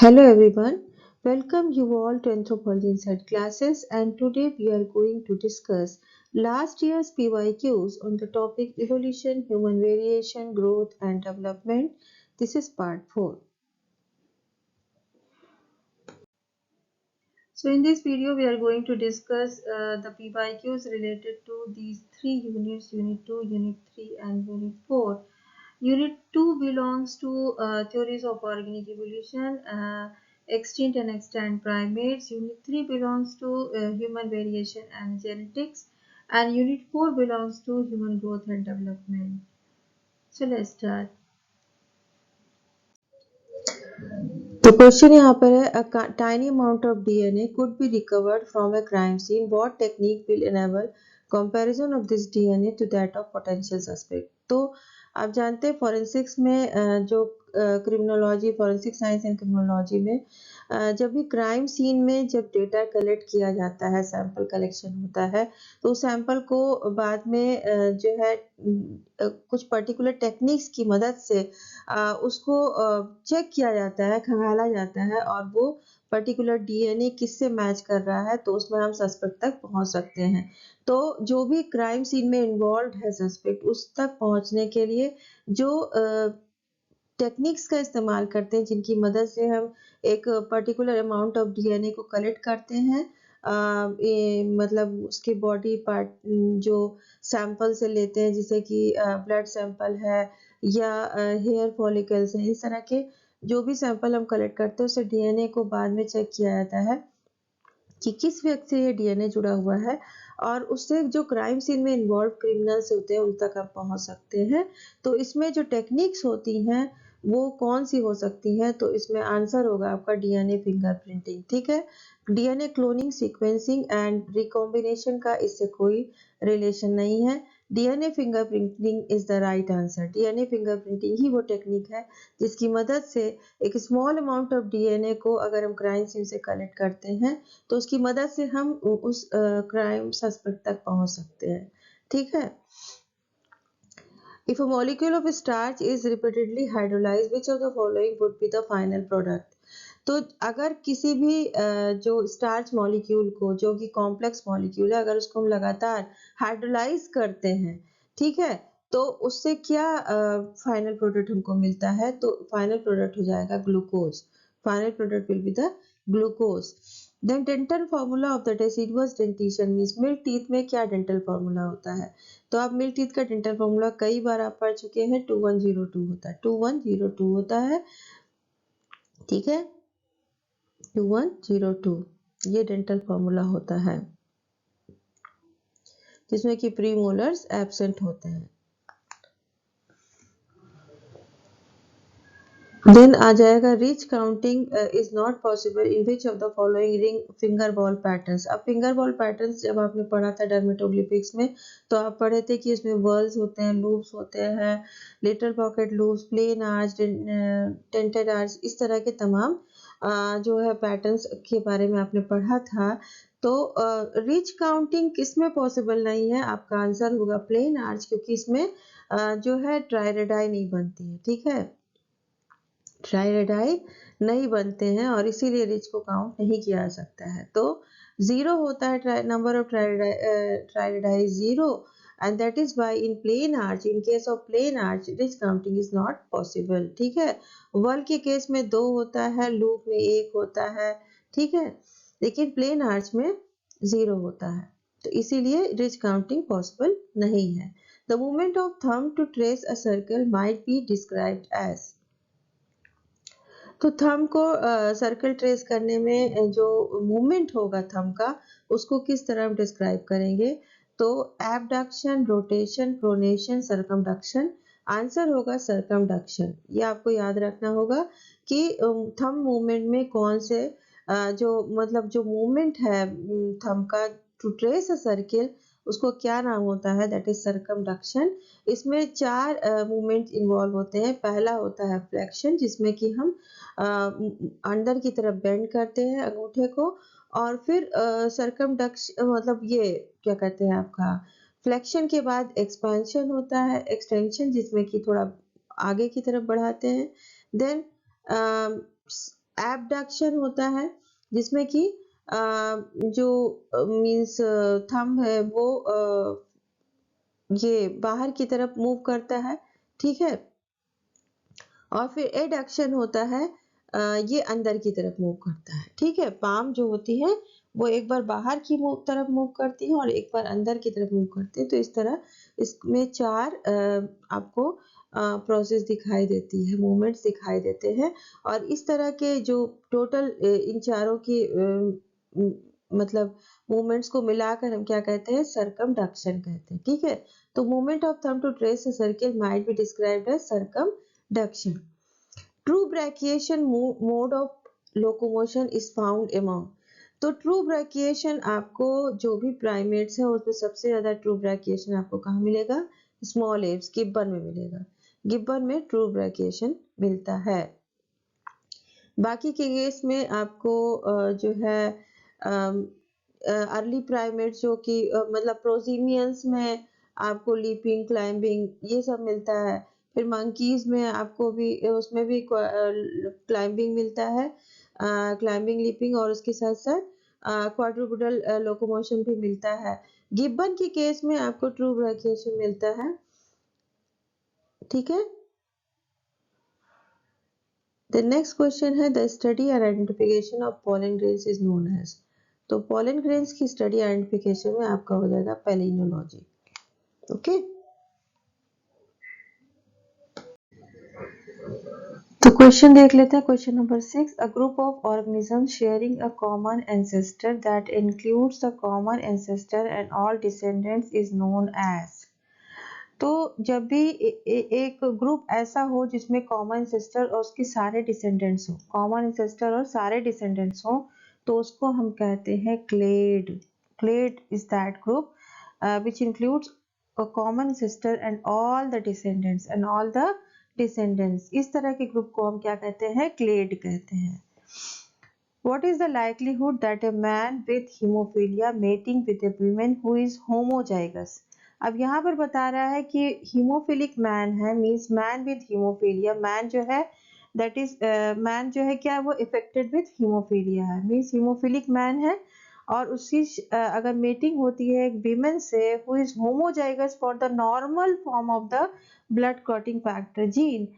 Hello everyone, welcome you all to Anthropology Inside classes, and today we are going to discuss last year's PYQs on the topic evolution, human variation, growth and development. This is part 4. So in this video we are going to discuss the PYQs related to these three units, Unit 2, Unit 3 and Unit 4. Unit 2 belongs to theories of organic evolution, extinct and extant primates. Unit 3 belongs to human variation and genetics. And Unit 4 belongs to human growth and development. So let's start. The question यहाँ पर है a tiny amount of DNA could be recovered from a crime scene. What technique will enable comparison of this DNA to that of potential suspect? तो आप जानते हैं forensics में जो criminology forensic science and criminology में जब भी crime scene में जब डेटा कलेक्ट किया जाता है, सैंपल कलेक्शन होता है, तो उस सैंपल को बाद में जो है कुछ पर्टिकुलर टेक्निक्स की मदद से उसको चेक किया जाता है, खंगाला जाता है और वो पर्टिकुलर डीएनए किससे मैच कर रहा है, तो उसमें हम सस्पेक्ट तक पहुंच सकते हैं। तो जो भी क्राइम सीन में इन्वॉल्व है सस्पेक्ट, उस तक पहुंचने के लिए जो टेक्निक्स का इस्तेमाल करते हैं, जिनकी मदद से हम एक पर्टिकुलर अमाउंट ऑफ डीएनए को कलेक्ट करते हैं, मतलब उसके बॉडी पार्ट जो सैंपल से लेते हैं, जैसे कि ब्लड सैंपल है या हेयर फॉलिकल्स हैं, इस तरह के जो भी सैंपल हम कलेक्ट करते हैं उससे डीएनए को बाद में चेक किया जाता है कि किस व्यक्ति से ये डीएनए जुड़ा हुआ है और उससे जो क्राइम सीन में इन्वॉल्व क्रिमिनल्स होते हैं उन तक हम पहुंच सकते हैं। तो इसमें जो टेक्निक्स होती हैं वो कौन सी हो सकती हैं, तो इसमें आंसर होगा आपका डीएनए फिंगरप्रिंटिंग। ठीक है, DNA cloning, sequencing and recombination का इससे कोई रिलेशन नहीं है। DNA fingerprinting is the right answer. DNA fingerprinting ही वो टेक्निक है जिसकी मदद से एक स्मॉल अमाउंट ऑफ डीएनए को अगर हम क्राइम सीन से कलेक्ट करते हैं तो उसकी मदद से हम उस क्राइम सस्पेक्ट तक पहुंच सकते हैं। ठीक है। If a molecule of starch is repeatedly hydrolyzed, which of the following would be the final product? तो अगर किसी भी जो स्टार्च मॉलिक्यूल को, जो कि कॉम्प्लेक्स मॉलिक्यूल है, अगर उसको हम लगातार हाइड्रोलाइज करते हैं, ठीक है, तो उससे क्या फाइनल प्रोडक्ट हमको मिलता है? तो फाइनल प्रोडक्ट हो जाएगा glucose. Final product will be the glucose. Then dental formula of the deciduous dentition means milk teeth में क्या डेंटल फॉर्मूला होता है? तो आप मिल्क टीथ का डेंटल फॉर्मूला कई बार आप पढ़ चुके हैं, 2102 होता है, 2102 होता है। ठीक है, 2102 ये डेंटल फॉर्मूला होता है जिसमें कि प्रीमोलर्स एब्सेंट होते हैं। देन आ जाएगा rich counting is not possible in which of the following ring finger ball patterns. अब फिंगर बॉल पैटर्न्स जब आपने पढ़ा था डर्मेटोग्लिफिक्स में, तो आप पढ़े थे कि इसमें वर्ल्स होते हैं, लूप्स होते हैं, little pocket loops, plain arch, tented arch, इस तरह के तमाम जो है पैटर्न्स के बारे में आपने पढ़ा था। तो रिच काउंटिंग किस में पॉसिबल नहीं है? आपका आंसर होगा प्लेन आर्च, क्योंकि इसमें जो है ट्राइरेडाई नहीं बनती है। ठीक है, ट्राइरेडाई नहीं बनते हैं और इसीलिए रिच को काउंट नहीं किया जा सकता है। तो जीरो होता है number of triradii zero, and that is why in plain arch, in case of plain arch, rich counting is not possible. ठीक है, वर्ल के केस में 2 होता है, लूप में 1 होता है। ठीक है, लेकिन प्लेन आर्च में 0 होता है, तो इसीलिए रिच काउंटिंग पॉसिबल नहीं है। The movement of thumb to trace a circle might be described as। तो थंब को सर्कल ट्रेस करने में जो मूवमेंट होगा थंब का, उसको किस तरह हम डिस्क्राइब करेंगे? तो abduction, rotation, pronation, circumduction. Answer होगा सर्कमडक्शन। ये आपको याद रखना होगा कि थंब मूवमेंट में कौन से जो मतलब जो मूवमेंट है थंब का टू ट्रेस अ सर्किल, उसको क्या नाम होता है? That is circumduction. इसमें 4 मूवमेंट इन्वॉल्व होते हैं। पहला होता है फ्लेक्शन, जिसमें कि हम अंदर की तरफ बेंड करते हैं अंगूठे को, और फिर सर्कमडक्शन मतलब ये क्या कहते हैं आपका फ्लेक्शन के बाद एक्सपेंशन होता है, एक्सटेंशन, जिसमें कि थोड़ा आगे की तरफ बढ़ाते हैं। देन एबडक्शन होता है जिसमें कि जो मीन्स थंब है वो ये बाहर की तरफ मूव करता है, ठीक है। और फिर एडक्शन होता है, ये अंदर की तरफ मूव करता है, ठीक है। पाम जो होती है वो एक बार बाहर की तरफ मूव करती है और एक बार अंदर की तरफ मूव करती है। तो इस तरह इसमें 4 आपको प्रोसेस दिखाई देती है, मूवमेंट्स दिखाई देते हैं। और इस तरह के जो टोटल इन चारों की मतलब मूवमेंट्स को मिलाकर हम क्या कहते हैं, सर्कमडक्शन कहते हैं, ठीक है। तो movement of thumb to trace a circle might be described as circumduction. True brachiation mode of locomotion is found among. तो ट्रू ब्रैकिएशन आपको जो भी प्राइमेट्स है उसमें सबसे ज्यादा ट्रू ब्रैकिएशन आपको कहाँ मिलेगा, स्मॉल एप्स, गिब्बन में मिलेगा। गिब्बन में ट्रू ब्रैकिएशन मिलता है। बाकी के केस में आपको जो है अर्ली प्राइमेट्स जो कि मतलब प्रोसीमियंस में आपको लीपिंग, क्लाइंबिंग ये सब मिलता है। फिर मंकीज में आपको भी उसमें भी क्लाइंबिंग मिलता है, क्लाइंबिंग, लीपिंग, और उसके साथ साथ क्वाड्रुपेडल लोकोमोशन भी मिलता है। गिब्बन के केस में आपको ट्रू ब्रैकिएशन मिलता है, ठीक है। The next question है the study and identification of pollen grains is known as। तो pollen grains की study identification में आपका हो जाएगा palynology, ओके। तो क्वेश्चन देख लेते हैं। Question number 6, a group of organisms sharing a common ancestor that includes the common ancestor and all descendants is known as। तो जब भी एक ग्रुप ऐसा हो जिसमें कॉमन एंसेस्टर और उसके सारे डिसेंडेंट्स हो, कॉमन एंसेस्टर और सारे डिसेंडेंट्स हो, तो उसको हम कहते हैं clade. Clade is that group which includes a common ancestor and all the descendants। इस तरह के ग्रुप को हम क्या कहते हैं, क्लेड कहते हैं। What is the likelihood that a man with hemophilia mating with a woman who is homozygous। अब यहाँ पर बता रहा है कि हीमोफिलिक मैन है, means man with haemophilia. Man जो है दैट इज मैन जो है क्या, वो इफेक्टेड विद हीमोफीलिया है, मीन्स हीमोफिलिक मैन है। और उसकी अगर मीटिंग होती है एक वीमेन से who is homozygous for the normal form of the blood clotting factor gene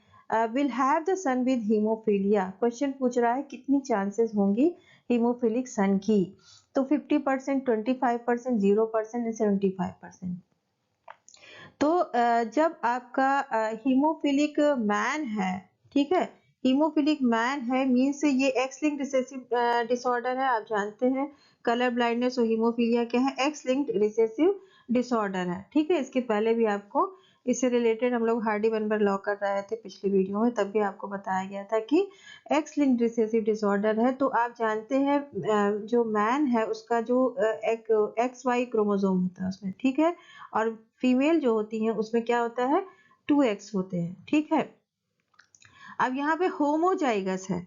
will have the sun with haemophilia. Question पूछ रहा है कितनी चांसेस होंगी हीमोफिलिक सन की। तो 50%, 25%, 0% एंड 75%। तो जब आपका हीमोफिलिक मैन है, ठीक है, हीमोफिलिक मैन है मीन्स ये एक्स लिंक्ड रिसेसिव डिसऑर्डर है। आप जानते हैं कलर ब्लाइंडनेस और हीमोफीलिया क्या है, एक्स लिंक्ड रिसेसिव डिसऑर्डर है, ठीक है। इसके पहले भी आपको इससे रिलेटेड हम लोग हार्डी बर्नबर्ग लॉ कर रहे थे पिछली वीडियो में, तब भी आपको बताया गया था कि एक्स लिंक्ड रिसेसिव डिसऑर्डर है। तो आप जानते हैं जो मैन है उसका जो एक्स वाई क्रोमोसोम होता है उसमें, ठीक है, और फीमेल जो होती है उसमें क्या होता है, 2x होते हैं, ठीक है। अब यहाँ पे होमोजाइगस है,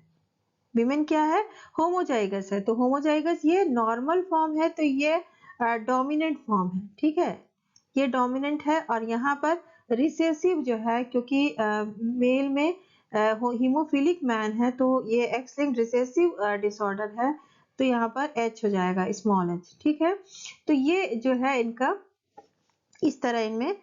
विमेन क्या है, होमोजाइगस है। तो होमोजाइगस ये नॉर्मल फॉर्म है, तो ये डोमिनेंट फॉर्म है, ठीक है, ये डोमिनेंट है। और यहाँ पर रिसेसिव जो है, क्योंकि मेल में हीमोफिलिक मैन है तो ये एक्स लिंक्ड रिसेसिव डिसऑर्डर है, तो यहाँ पर H हो जाएगा, स्मॉल h, ठीक है। तो ये जो है इनका इस तरह इनमें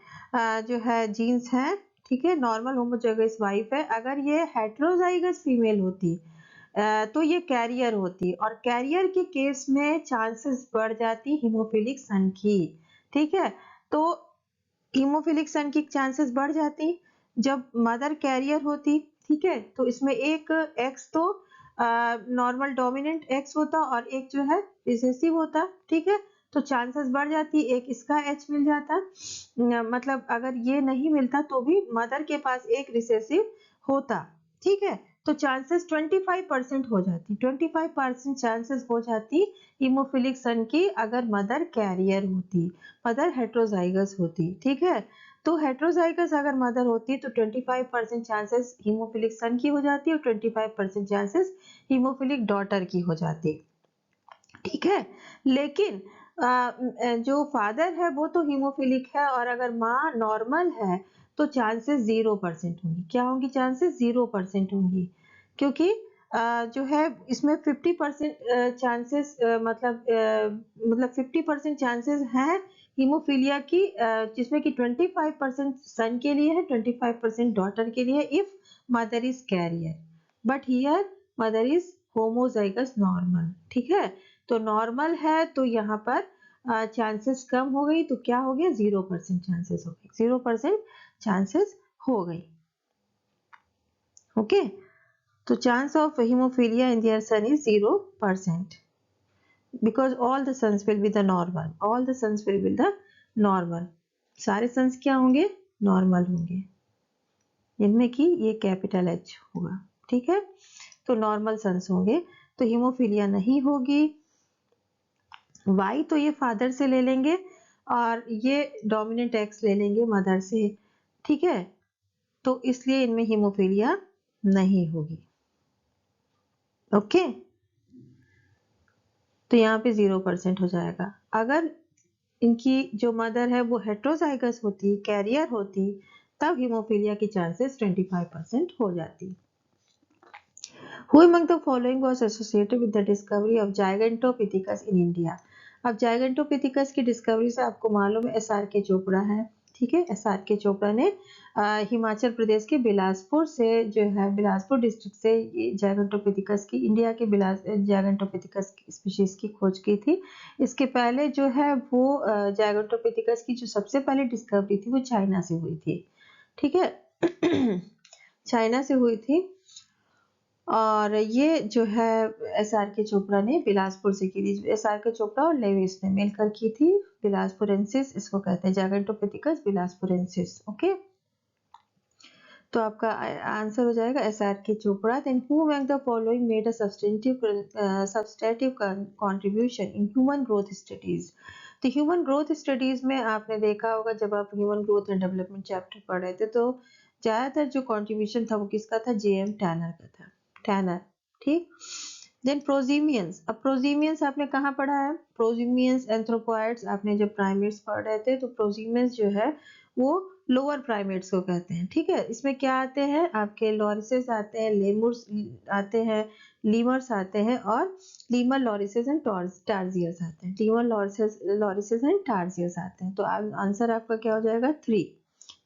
जो है जीन्स हैं, ठीक है। नॉर्मल होमोजाइगस वाइफ है। अगर ये हेटेरोजाइगस फीमेल होती तो ये कैरियर होती, और कैरियर के केस में चांसेस बढ़ जाती हीमोफिलिक सन की, ठीक है। तो हीमोफिलिक सन की चांसेस बढ़ जाती जब मदर कैरियर होती, ठीक है। तो इसमें एक एक्स तो नॉर्मल डोमिनेंट एक्स होता और एक जो है रिसेसिव होता, ठीक है। तो चांसेस बढ़ जाती, एक इसका एच मिल जाता, मतलब अगर ये नहीं मिलता तो भी मदर के पास एक रिसेसिव होता, ठीक है। तो चांसेस 25% हो जाती, 25% चांसेस हो जाती हीमोफिलिक सन की अगर मदर कैरियर होती, मदर हेटेरोजाइगस होती, ठीक है। तो हेटेरोजाइगस अगर मदर होती तो 25% चांसेस हीमोफिलिक सन की हो जाती और 25% चांसेस हीमोफिलिक डॉटर की हो जाती, ठीक है। लेकिन जो फादर है वो तो हीमोफिलिक है, और अगर माँ नॉर्मल है तो चांसेस 0% होंगी। क्या होंगी चांसेस, 0% होंगी, क्योंकि जो है इसमें 50% चांसेस मतलब 50% चांसेस हैं हीमोफीलिया की, जिसमें कि 25% सन के लिए है, 25% डॉटर के लिए if mother is carrier, but here mother is homozygous normal. ठीक है, तो नॉर्मल है तो यहाँ पर चांसेस कम हो गई, तो क्या हो गया 0% चांसेस हो गई, 0% चांसेस हो गई। Okay, so chance of hemophilia in their son is 0% because all the sons will be the normal, all the sons will be the normal, सारे sons क्या होंगे, नॉर्मल होंगे, जिनमें कि ये कैपिटल एच होगा। ठीक है, तो नॉर्मल सन्स होंगे, तो हीमोफीलिया नहीं होगी। वाई तो ये फादर से ले लेंगे और ये डोमिनेंट एक्स ले लेंगे मदर से। ठीक है, तो इसलिए इनमें हीमोफीलिया नहीं होगी। ओके, तो यहाँ पे 0% हो जाएगा। अगर इनकी जो मदर है वो हेट्रोजाइगस होती, कैरियर होती, तब हीमोफीलिया की चांसेस 25% हो जाती। Who among the following was associated with the discovery of Gigantopithecus in India? अब Gigantopithecus की डिस्कवरी से आपको मालूम है SRK चोपड़ा है। ठीक है, SRK चोपड़ा ने हिमाचल प्रदेश के बिलासपुर से जो है, बिलासपुर डिस्ट्रिक्ट से Gigantopithecus की, इंडिया के Gigantopithecus स्पीशीज की खोज की थी। इसके पहले जो है वो Gigantopithecus की जो सबसे पहले डिस्कवरी थी वो चाइना से हुई थी। ठीक है चाइना से हुई थी, और ये जो है SRK चोपड़ा ने बिलासपुर से की थी। SRK चोपड़ा और लेविस ने मिलकर की थी। बिलासपुरेंसिस इसको कहते हैं, जाइगेंटोपिथिकस बिलासपुरेंसिस। ओके, तो आपका आंसर हो जाएगा SRK Chopra. Then who among the following made a substantive contribution in human growth studies? तो ह्यूमन ग्रोथ स्टडीज में आपने देखा होगा, जब आप human growth and development chapter पढ़ रहे थे, तो ज्यादातर जो कंट्रीब्यूशन था वो किसका था, JM टैनर का था, टैनर। ठीक, देन प्रोजीमियंस। अब प्रोजीमियंस आपने कहाँ पढ़ा है, प्रोजीमियंस एंथ्रोपॉइड्स आपने जब प्राइमेट्स पढ़ रहे थे, तो प्रोजीमियंस जो है वो लोअर प्राइमेट्स को कहते हैं। ठीक है, इसमें क्या आते हैं आपके, लॉरिसेस आते हैं, लेमुर्स आते हैं, लीमर्स आते हैं, और लीमर लॉरिसेस एंड टार्जियस आते हैं, लीमर लॉरिसेस एंड टार्जियस आते हैं। तो आंसर आपका क्या हो जाएगा, 3।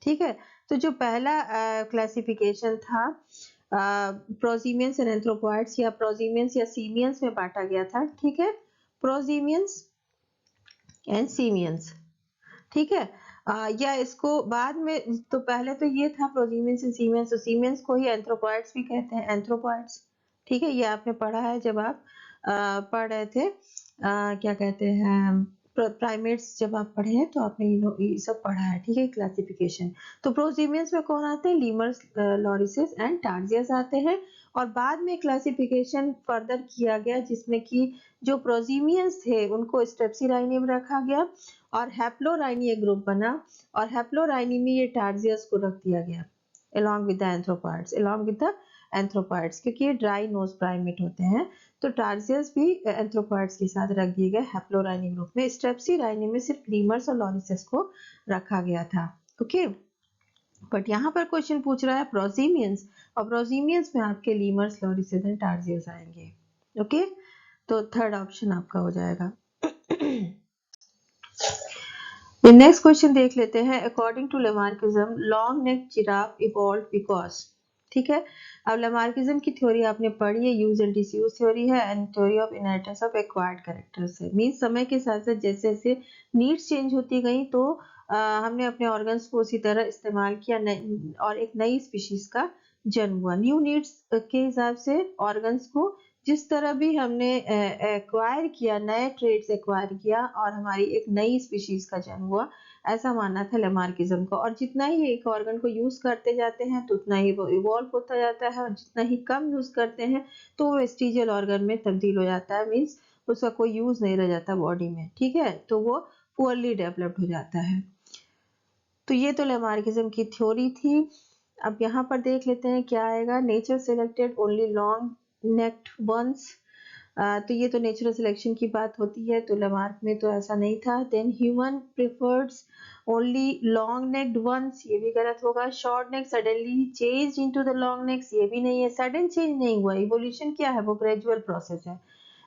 ठीक है, तो जो पहला क्लासिफिकेशन था प्रोजीमियंस एंड एंथ्रोपॉइड्स, या प्रोजीमियंस या सीमियंस में बांटा गया था। ठीक है, प्रोजीमियंस एंड सीमियंस। ठीक है, या इसको बाद में, तो पहले तो ये था प्रोजीमियंस एंड सीमियंस, तो सीमियंस को ही एंथ्रोपॉइड्स भी कहते हैं, एंथ्रोपॉइड्स। ठीक है, ये आपने पढ़ा है जब आप पढ़ रहे थे क्या कहते हैं, प्राइमेट्स जब आप पढ़े हैं तो आपने ये सब पढ़ा है। ठीक है, क्लासिफिकेशन। तो प्रोजीमियंस में कौन आते हैं, लीमर्स लॉरिसेस एंड टार्जियस आते हैं, और बाद में क्लासिफिकेशन फर्दर किया गया जिसमें कि जो प्रोजीमियंस थे उनको स्ट्रेप्सिराइनी में रखा गया, और हैप्लोराइनी एक ग्रुप बना, और हैप्लोराइनी में ये टार्जियस को रख दिया गया along with the anthropoids, along with the anthropoids, क्योंकि ये ड्राई नोज प्राइमेट होते हैं, तो टार्जियस भी एंथ्रोपॉइड्स के साथ रख दिए गए हैप्लोराइनी ग्रुप में। स्ट्रेप्सिराइनी में सिर्फ लीमर्स और लॉरिसेस को रखा गया था। ओके, बट यहाँ पर क्वेश्चन पूछ रहा है प्रोजीमियंस, और प्रोजीमियंस में आपके लीमर्स, लॉरिसेस एंड टार्जियस आएंगे। ओके, तो थर्ड ऑप्शन आपका हो जाएगा। नेक्स्ट क्वेश्चन देख लेते हैं। According to Lamarckism, long neck giraffe evolve because. ठीक है, अब लेमार्किज्म की थ्योरी आपने पढ़ी है, यूज एंड डिसयूज थ्योरी है, and theory of inheritance of acquired characters है। मींस समय के साथ साथ जैसे जैसे नीड्स चेंज होती गई, तो हमने अपने ऑर्गन्स को उसी तरह इस्तेमाल किया, और एक नई स्पीशीज का जन्म हुआ। न्यू नीड्स के हिसाब से ऑर्गन्स को जिस तरह भी हमने एक्वायर किया, नए ट्रेड्स एक्वायर किया, और हमारी एक नई स्पीशीज का जन्म हुआ, ऐसा मानना था लेमार्किज्म को। और जितना ही एक ऑर्गन को यूज करते जाते हैं तो उतना ही वो इवॉल्व होता जाता है, और जितना ही कम यूज करते हैं तो वो वेस्टिजियल ऑर्गन में तब्दील हो जाता है, मीन्स उसका कोई यूज नहीं रह जाता बॉडी में। ठीक है, तो वो पुअरली डेवलप्ड हो जाता है। तो ये तो लेमार्किज्म की थ्योरी थी। अब यहाँ पर देख लेते हैं क्या आएगा। Nature selected only long necked ones, तो ये तो नेचुरल सिलेक्शन की बात होती है, तो लेमार्क में तो ऐसा नहीं था। Then human prefers only long necked ones, ये भी गलत होगा। Short neck suddenly change into the long necks, ये भी नहीं है, सडन चेंज नहीं हुआ, इवोल्यूशन क्या है, वो ग्रेजुअल प्रोसेस है।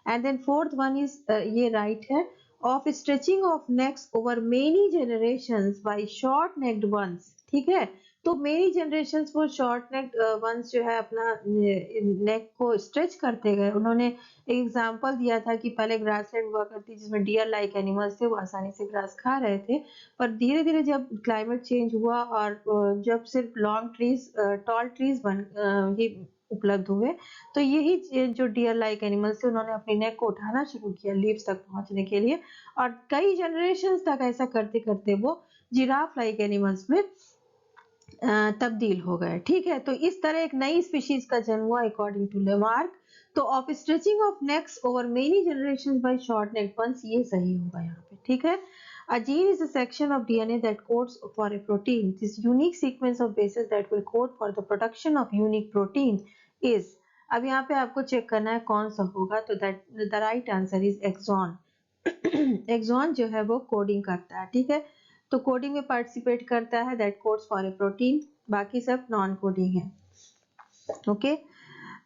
And then fourth one is ये राइट है, of stretching of necks over many generations by short necked ones, ठीक है। तो मेनी जनरेशंस वो शॉर्ट नेक वंस जो है अपना नेक को स्ट्रेच करते गए। उन्होंने एक एग्जांपल दिया था कि पहले ग्रासलैंड हुआ करती जिसमें डियर लाइक एनिमल्स थे, वो आसानी से ग्रास खा रहे थे, पर धीरे धीरे जब क्लाइमेट चेंज हुआ और जब सिर्फ लॉन्ग ट्रीज टॉल ट्रीज ही उपलब्ध हुए, तो यही जो डियर लाइक एनिमल्स थे उन्होंने अपनी नेक को उठाना शुरू किया लीव्स तक पहुंचने के लिए, और कई जनरेशंस तक ऐसा करते करते वो जिराफ लाइक एनिमल्स में तब्दील हो गए, ठीक है। तो इस तरह एक नई स्पीशीज का जन्म हुआ अकॉर्डिंग टू लेमार्क। तो of stretching of necks over many generations by short neck ones, ये सही होगा यहाँ पे, ठीक है। A gene is a section of DNA that codes for a protein. This unique sequence of bases that will code for the production of unique protein is, अब यहाँ पे आपको चेक करना है कौन सा होगा, तो that the right answer is exon. Exon जो है वो कोडिंग करता है, ठीक है। तो कोडिंग में पार्टिसिपेट करता है, that codes for a protein, बाकी सब नॉन कोडिंग है, okay.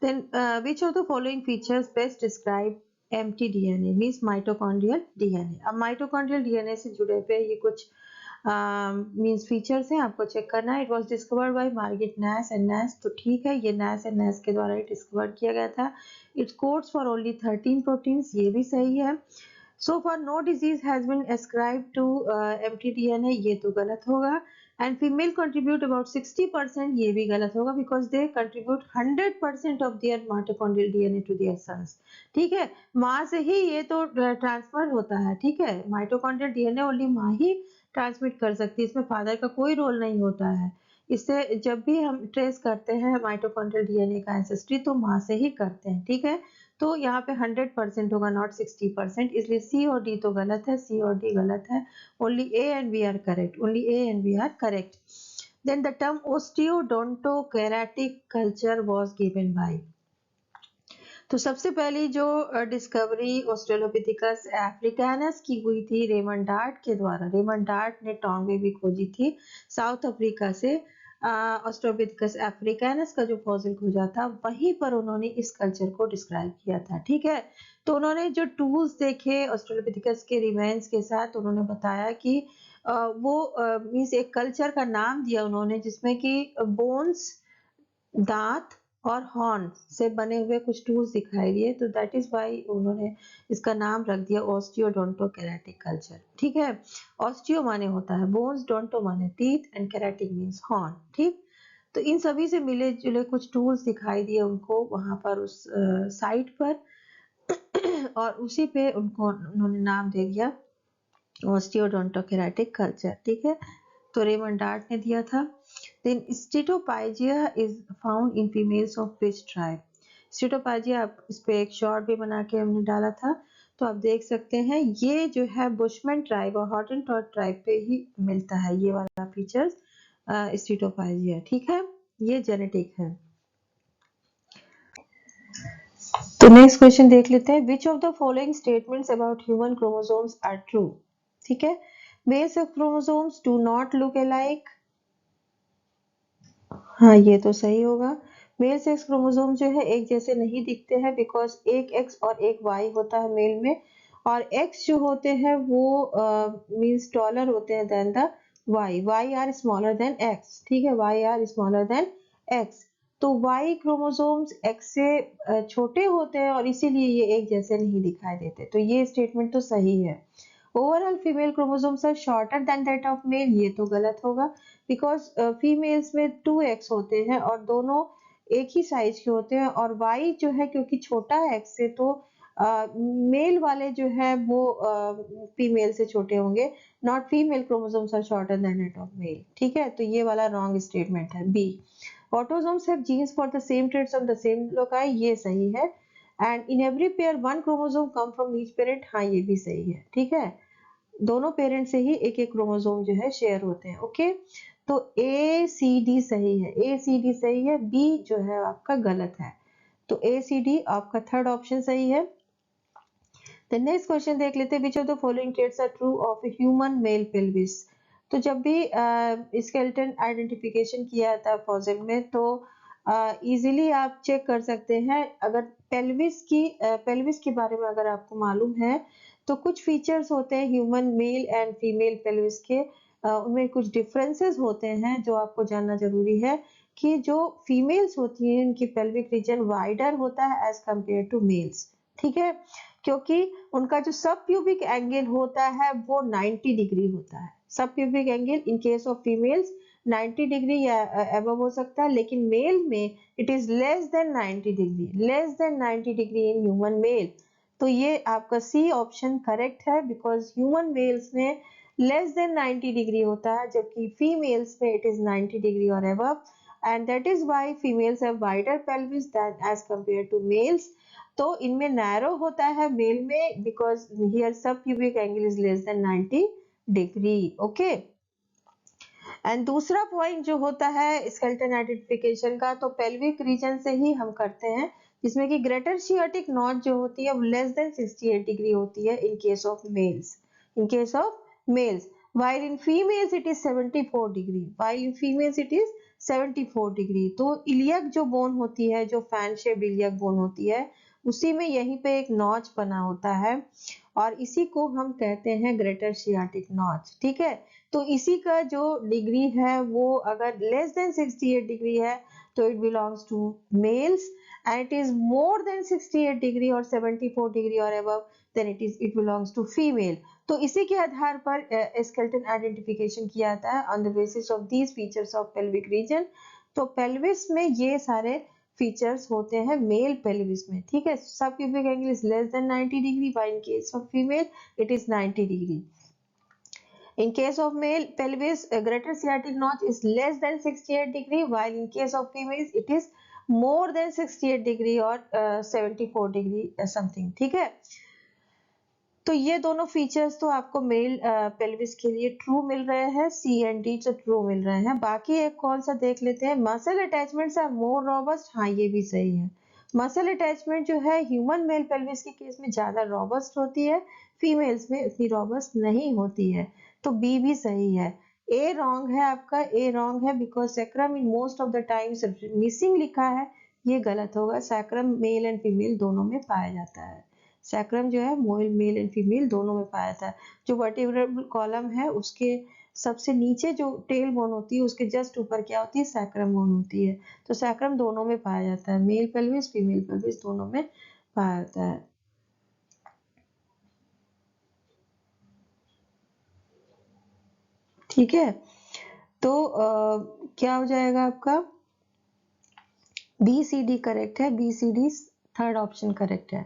Then which of the following features best describe M T DNA, means mitochondrial DNA. अब माइटोकॉन्ड्रियल डीएनए से जुड़े पे ये कुछ मींस फीचर्स हैं, आपको चेक करना है। It was discovered by Margaret Nash and Nash, तो ठीक है, ये नैश एंड नैश के द्वारा ही डिस्कवर किया गया था। It's codes for only 13 proteins, ये भी सही है। So far no disease has been ascribed to mtDNA, ये तो गलत होगा। And female contribute about 60%, ये भी गलत होगा, because they contribute 100% of their mitochondrial DNA to their sons, ठीक है। माँ से ही ये तो ट्रांसफर होता है, ठीक है। माइटोकॉन्ड्रियल डीएनए ओनली माँ ही ट्रांसमिट कर सकती है, इसमें फादर का कोई रोल नहीं होता है। इससे जब भी हम ट्रेस करते हैं माइटोकॉन्ड्रियल डीएनए का एंसेस्ट्री, तो माँ से ही करते हैं, ठीक है। तो यहाँ पे 100% होगा, नॉट 60%, इसलिए सी और डी तो गलत है, सी और डी गलत है। Only A and B are correct, only A and B are correct. Then the term osteodontokeratic culture was given by, तो सबसे पहली जो डिस्कवरी ऑस्ट्रेलोपिथिकस अफ्रीकानस की हुई थी रेमंड डार्ट के द्वारा। रेमंड डार्ट ने टोंग बेबी खोजी थी साउथ अफ्रीका से। ऑस्ट्रोलोपिथिकस अफ्रीकानस का जो फॉसिल खोजा था, वहीं पर उन्होंने इस कल्चर को डिस्क्राइब किया था, ठीक है। तो उन्होंने जो टूल्स देखे ऑस्ट्रेलोपिथिकस के रिमेन्स के साथ, उन्होंने बताया कि वो मीन्स एक कल्चर का नाम दिया उन्होंने जिसमें कि बोन्स, दांत और हॉर्न से बने हुए कुछ टूल्स दिखाई दिए, तो दैट इज वाई उन्होंने इसका नाम रख दिया ऑस्टियोडोंटोकेराटिक कल्चर, ठीक है। ऑस्टियो माने होता है बोन्स, डोंटो माने टीथ एंड केराटिक मीन्स हॉर्न, ठीक। तो इन सभी से मिले जुले कुछ टूल्स दिखाई दिए उनको वहां पर उस साइट पर और उसी पे उनको उन्होंने नाम दे दिया ऑस्टियोडोंटोकेराटिक कल्चर, ठीक है। तो रेमंड डार्ट ने दिया था। Then Steatopygia is found in females of which tribe? Steatopygia, आप इस पे एक शॉर्ट भी बना के हमने डाला था, तो आप देख सकते हैं ये जो है बुशमैन ट्राइब और हॉटेंटॉट ट्राइब पे ही मिलता है ये वाला फीचर्स स्टीटोपाइजिया, ठीक है। ये जेनेटिक है। तो नेक्स्ट क्वेश्चन देख लेते हैं, which of the following statements about human chromosomes are true, ठीक है। Male sex chromosomes do not look alike, हाँ ये तो सही होगा। मेल सेक्स क्रोमोसोम जो है एक जैसे नहीं दिखते हैं, बिकॉज एक एक्स और एक वाई होता है मेल में, और एक्स जो होते हैं वो मींस टॉलर होते हैं than the Y, Y are smaller than X, ठीक है, Y are smaller than X. तो वाई क्रोमोसोम्स एक्स से छोटे होते हैं और इसीलिए ये एक जैसे नहीं दिखाई देते, तो ये स्टेटमेंट तो सही है। Overall female chromosomes are shorter than that of male, ये तो गलत होगा, बिकॉज फीमेल्स में 2x होते हैं और दोनों एक ही साइज के होते हैं, और y जो है क्योंकि छोटा है x से, तो मेल वाले जो है वो फीमेल से छोटे होंगे, not female chromosomes are shorter than that of male, ठीक है। तो ये वाला रॉन्ग स्टेटमेंट है B. Autosomes have genes for the same traits of the same loci, ये सही है। And in every pair one chromosome come from each parent, हाँ ये भी सही है, ठीक है। दोनों पेरेंट से ही एक एक क्रोमोसोम जो है शेयर होते हैं, ओके। तो ए सी डी सही है, ए सी डी सही है, बी जो है आपका गलत है। तो ए सी डी आपका थर्ड ऑप्शन सही है। द नेक्स्ट क्वेश्चन देख लेते हैं, which of the following traits are true of human male pelvis. तो जब भी स्केलेटन आइडेंटिफिकेशन किया था फॉसिल में, तो इजीली आप चेक कर सकते हैं, अगर पेल्विस के बारे में अगर आपको मालूम है तो कुछ फीचर्स होते हैं human male and female pelvis के, उनमें कुछ डिफरेंसेस होते हैं जो आपको जानना जरूरी है, कि जो फीमेल्स होती हैं उनकी पेल्विक रीजन वाइडर होता है एज कंपेयर टू मेल्स, ठीक है, क्योंकि उनका जो सब प्यूबिक एंगल होता है वो 90 डिग्री होता है। Sub pubic angle in case of females 90 degree या अबव हो सकता है, लेकिन मेल में it is less than 90 degree, less than 90 degree in human male. तो ये आपका सी ऑप्शन करेक्ट है, बिकॉज ह्यूमन मेल्स में लेस देन 90 डिग्री होता है, जबकि फीमेल्स में इट इज 90 डिग्री और above, and that is why females have wider pelvis than as compare to males. तो इनमें नैरो होता है मेल में, because here sub pubic angle is less than 90 degree. Okay, and दूसरा point जो होता है स्केलेटन आइडेंटिफिकेशन का, तो पेल्विक रीजन से ही हम करते हैं, जिसमें कि ग्रेटर सियाटिक नॉच जो होती है वो लेस देन 68 डिग्री होती है in case of males, in case of males, while in females it is 74 degree, while in females it is 74 degree. तो इलियक जो बोन होती है, जो फैन शेप इलियक बोन होती है, उसी में यहीं पे एक नॉच बना होता है, और इसी को हम कहते हैं ग्रेटर सियाटिक नॉच, ठीक है। तो इसी का जो डिग्री है वो अगर लेस देन 68 डिग्री है तो it belongs to males, and it is more than 68 degree और 74 डिग्री और above, then it belongs to female. तो इसी के आधार पर स्केलेटन आइडेंटिफिकेशन किया जाता है on the basis of these features of pelvic region. तो पेल्विस में ये सारे फीचर्स होते हैं मेल पेल्विस में, ठीक है। Sub pubic angle is less than 90 degree, while in case of female it is 90 degree. In case of male pelvis, greater sciatic notch is less than 68 degree, while in case of females it is more than 68 degree or 74 degree something, ठीक है। तो ये दोनों features तो आपको mail pelvis के लिए true मिल रहे हैं, सी एंड डी तो ट्रू मिल रहे हैं। बाकी एक कौन सा देख लेते हैं, muscle attachments are more robust, हाँ ये भी सही है। मसल अटैचमेंट जो है ह्यूमन मेल पेल्विस के केस में ज्यादा रॉबस्ट होती है, फीमेल्स में उतनी रॉबस्ट नहीं होती है, तो बी भी सही है। ए रॉन्ग है आपका, ए रॉन्ग है, because sacrum in most of the times missing लिखा है, ये गलत होगा। सैक्रम मेल एंड फीमेल दोनों में पाया जाता है, सैक्रम जो है मेल एंड फीमेल दोनों में पाया जाता है। जो वर्टिब्रल कॉलम है उसके सबसे नीचे जो टेल बोन होती है उसके जस्ट ऊपर क्या होती है, सैक्रम बोन होती है। तो सैक्रम दोनों में पाया जाता है, मेल पेल्विस फीमेल पेल्विस दोनों में पाया जाता है। ठीक है, तो क्या हो जाएगा आपका, बी सी डी करेक्ट है, B C D third option correct है।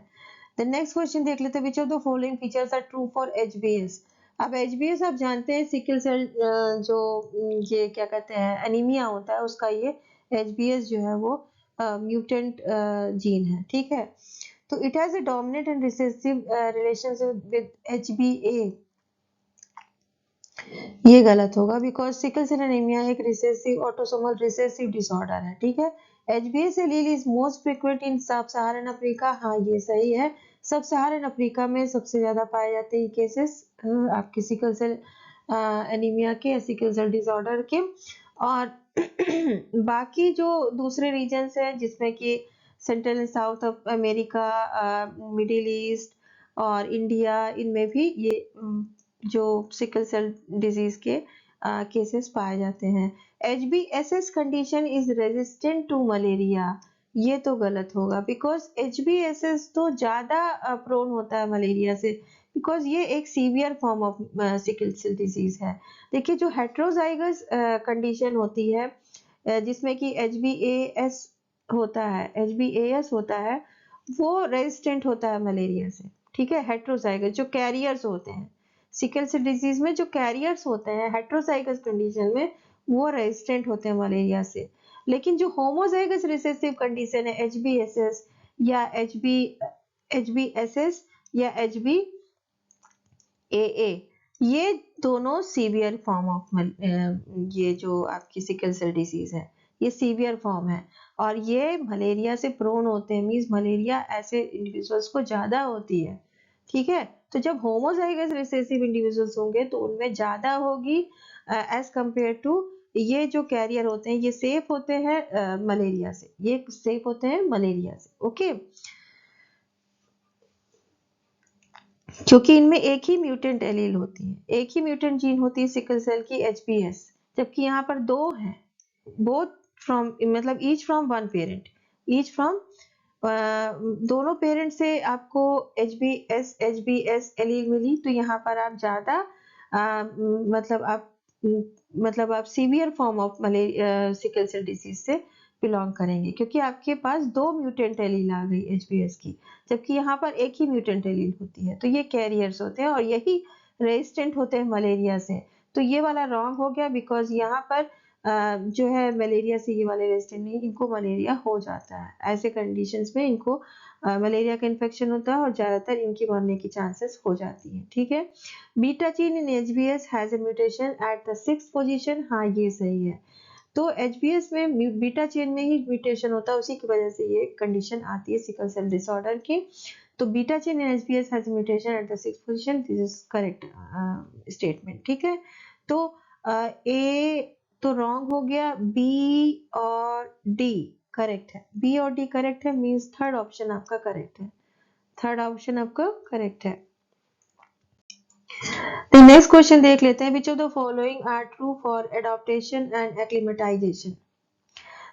द नेक्स्ट क्वेश्चन देख लेते हैं, which of the following features are true for HBS. अब एचबीएस आप जानते हैं सिकल सेल जो ये क्या कहते हैं एनीमिया होता है, उसका ये एचबीएस जो है वो म्यूटेंट जीन है, ठीक है। तो it has a dominant and recessive relationship with HbA, ये गलत होगा, बिकॉज सिकल सेल एनीमिया एक रिसेसिव ऑटोसोमल रिसेसिव डिसऑर्डर है, ठीक है। HbS allele is most frequent in sub Saharan Africa, हाँ ये सही है। सब सहारन अफ्रीका में सबसे ज्यादा पाए जाते हैं केसेस आपके सिकल सेल एनीमिया के या सिकल सेल डिसऑर्डर के। और बाकी जो दूसरे रीजन्स हैं जिसमें कि central and South America, Middle East और इंडिया, इनमें भी ये जो सिकल सेल डिजीज के केसेस पाए जाते हैं। HBSS condition is resistant to malaria, ये तो गलत होगा, बिकॉज HBSS तो ज्यादा प्रोन होता है मलेरिया से, बिकॉज ये एक severe form of sickle cell disease है। देखिए जो हेट्रोजाइगस कंडीशन होती है जिसमें कि HBAS होता है, HBAS होता है, वो रेजिस्टेंट होता है मलेरिया से, ठीक है। हेट्रोजाइगस जो कैरियर्स होते हैं सिकल सेल डिजीज में, जो कैरियर्स होते हैं हेट्रोजाइगस कंडीशन में, वो रेजिस्टेंट होते हैं मलेरिया से। लेकिन जो होमोजाइगस रिसेसिव कंडीशन है HBSS या HBSS या HBAA, ये दोनों सीवियर फॉर्म ऑफ ये जो आपकी सिकल सेल डिजीज है ये सीवियर फॉर्म है, और ये मलेरिया से प्रोन होते हैं, मींस मलेरिया ऐसे इंडिविजुअल्स को ज्यादा होती है, ठीक है। तो जब होमोजाइगस रिसेसिव इंडिविजुअल्स होंगे तो उनमें ज्यादा होगी एज कंपेयर टू ये जो कैरियर होते हैं, ये सेफ होते हैं मलेरिया से, ये सेफ होते हैं मलेरिया से। ओके, क्योंकि इनमें एक ही म्यूटेंट एलील होती है, एक ही म्यूटेंट जीन होती है सिकल सेल की HBS, जबकि यहाँ पर दो हैं, बोथ फ्रॉम मतलब each from one parent, each from दोनों पेरेंट से आपको HBS एलील मिली, तो यहाँ पर आप ज्यादा मतलब आप severe form of sickle cell disease से बिलोंग करेंगे, क्योंकि आपके पास दो म्यूटेंट एलील आ गई HBS की, जबकि यहाँ पर एक ही म्यूटेंट एलील होती है। तो ये कैरियर्स होते हैं और यही रेजिस्टेंट होते हैं मलेरिया से। तो ये वाला रॉन्ग हो गया, बिकॉज यहाँ पर जो है मलेरिया से ये वाले रेजिस्टेंट नहीं, इनको मलेरिया हो जाता है। ऐसे कंडीशंस में इनको मलेरिया का इन्फेक्शन होता है और ज्यादातर इनकी मरने की चांसेस हो जाती है। ठीक है। Beta chain in HBS has a mutation at the 6th position, हाँ ये सही है। तो HBS में बीटा चेन में ही म्यूटेशन होता है, उसी की वजह से ये कंडीशन आती है सिकल सेल डिसऑर्डर की। तो beta chain in HBS has mutation at the 6th position, this is correct statement. ठीक है। तो ए तो रॉन्ग हो गया, बी और डी करेक्ट है, बी और डी करेक्ट है, मींस थर्ड ऑप्शन आपका करेक्ट है, थर्ड ऑप्शन आपका करेक्ट है। तो नेक्स्ट क्वेश्चन देख लेते हैं, which of the following are true for adaptation and acclimatization.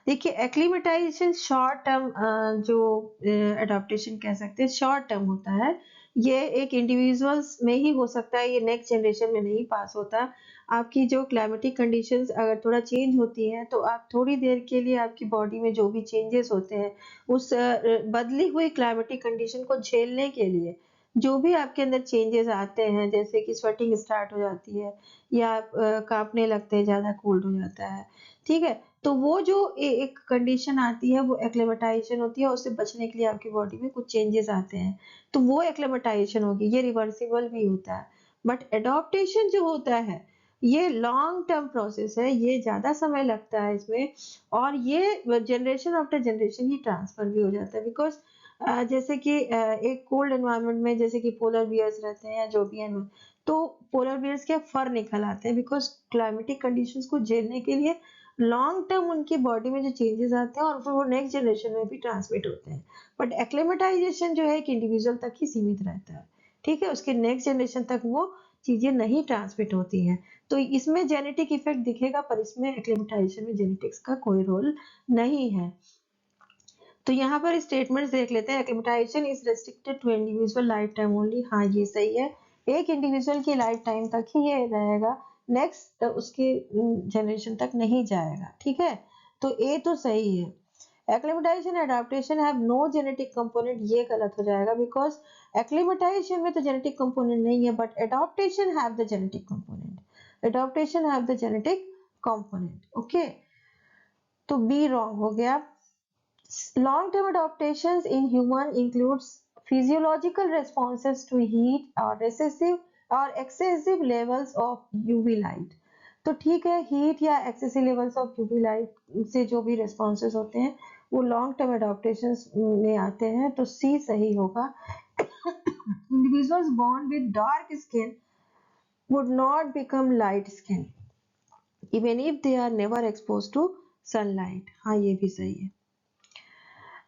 देखिए एक्लिमेटाइजेशन शॉर्ट टर्म जो एडॉप्टेशन कह सकते हैं शॉर्ट टर्म होता है, ये एक इंडिविजुअल्स में ही हो सकता है, ये नेक्स्ट जनरेशन में नहीं पास होता। आपकी जो क्लाइमेटिक कंडीशंस अगर थोड़ा चेंज होती हैं तो आप थोड़ी देर के लिए आपकी बॉडी में जो भी चेंजेस होते हैं उस बदली हुई क्लाइमेटिक कंडीशन को झेलने के लिए जो भी आपके अंदर चेंजेस आते हैं, जैसे कि स्वेटिंग स्टार्ट हो जाती है या आप कांपने लगते हैं, ज्यादा कोल्ड हो जाता है, ठीक है, तो वो जो एक कंडीशन आती है वो एक्लेमेटाइजेशन होती है, उससे बचने के लिए आपकी बॉडी में कुछ चेंजेस आते हैं, तो वो एक्लेमेटाइजेशन होगी, ये रिवर्सिबल भी होता है। बट एडॉप्टेशन जो होता है ये लॉन्ग टर्म प्रोसेस है, ये ज्यादा समय लगता है इसमें, और ये जनरेशन आफ्टर जनरेशन ही ट्रांसफर भी हो जाता है। बिकॉज जैसे कि एक कोल्ड एनवायरनमेंट में जैसे कि पोलर बियर्स रहते हैं या जो भी है, तो पोलर बियर्स के फर निकल आते हैं, बिकॉज क्लाइमेटिक कंडीशंस को झेलने के लिए लॉन्ग टर्म उनकी बॉडी में जो चेंजेस आते हैं और फिर वो नेक्स्ट जनरेशन में भी ट्रांसमिट होते हैं। बट एक्लेमेटाइजेशन जो है एक इंडिविजुअल तक ही सीमित रहता है, ठीक है, उसके नेक्स्ट जनरेशन तक वो चीजें नहीं ट्रांसमिट होती हैं। तो इसमें जेनेटिक इफेक्ट दिखेगा, पर इसमें एक्लेमेटाइजेशन में जेनेटिक्स का कोई रोल नहीं है। तो यहाँ पर स्टेटमेंट्स देख लेते हैं, acclimatization is restricted to individual life time only, हाँ ये सही है, एक इंडिविजुअल की लाइफ टाइम तक ही ये रहेगा, नेक्स्ट उसके जनरेशन तक नहीं जाएगा, ठीक है। तो ए तो सही है। Acclimatization adaptation have no genetic component, ये गलत हो जाएगा, बिकॉज एक्लेमेटाइजेशन में तो जेनेटिक कंपोनेंट नहीं है, but adaptation have the genetic component, adaptation have the genetic component. Okay, तो बी रॉन्ग हो गया। Long-term adaptations in human includes physiological responses to heat or recessive or excessive levels of UV light। तो ठीक है, heat या excessive levels of UV light से जो भी रिस्पॉन्सेज होते हैं वो लॉन्ग टर्म एडाप्टेशंस में आते हैं, तो सी सही होगा। Individuals born with dark skin would not become light skin even if they are never exposed to sunlight, हाँ ये भी सही है।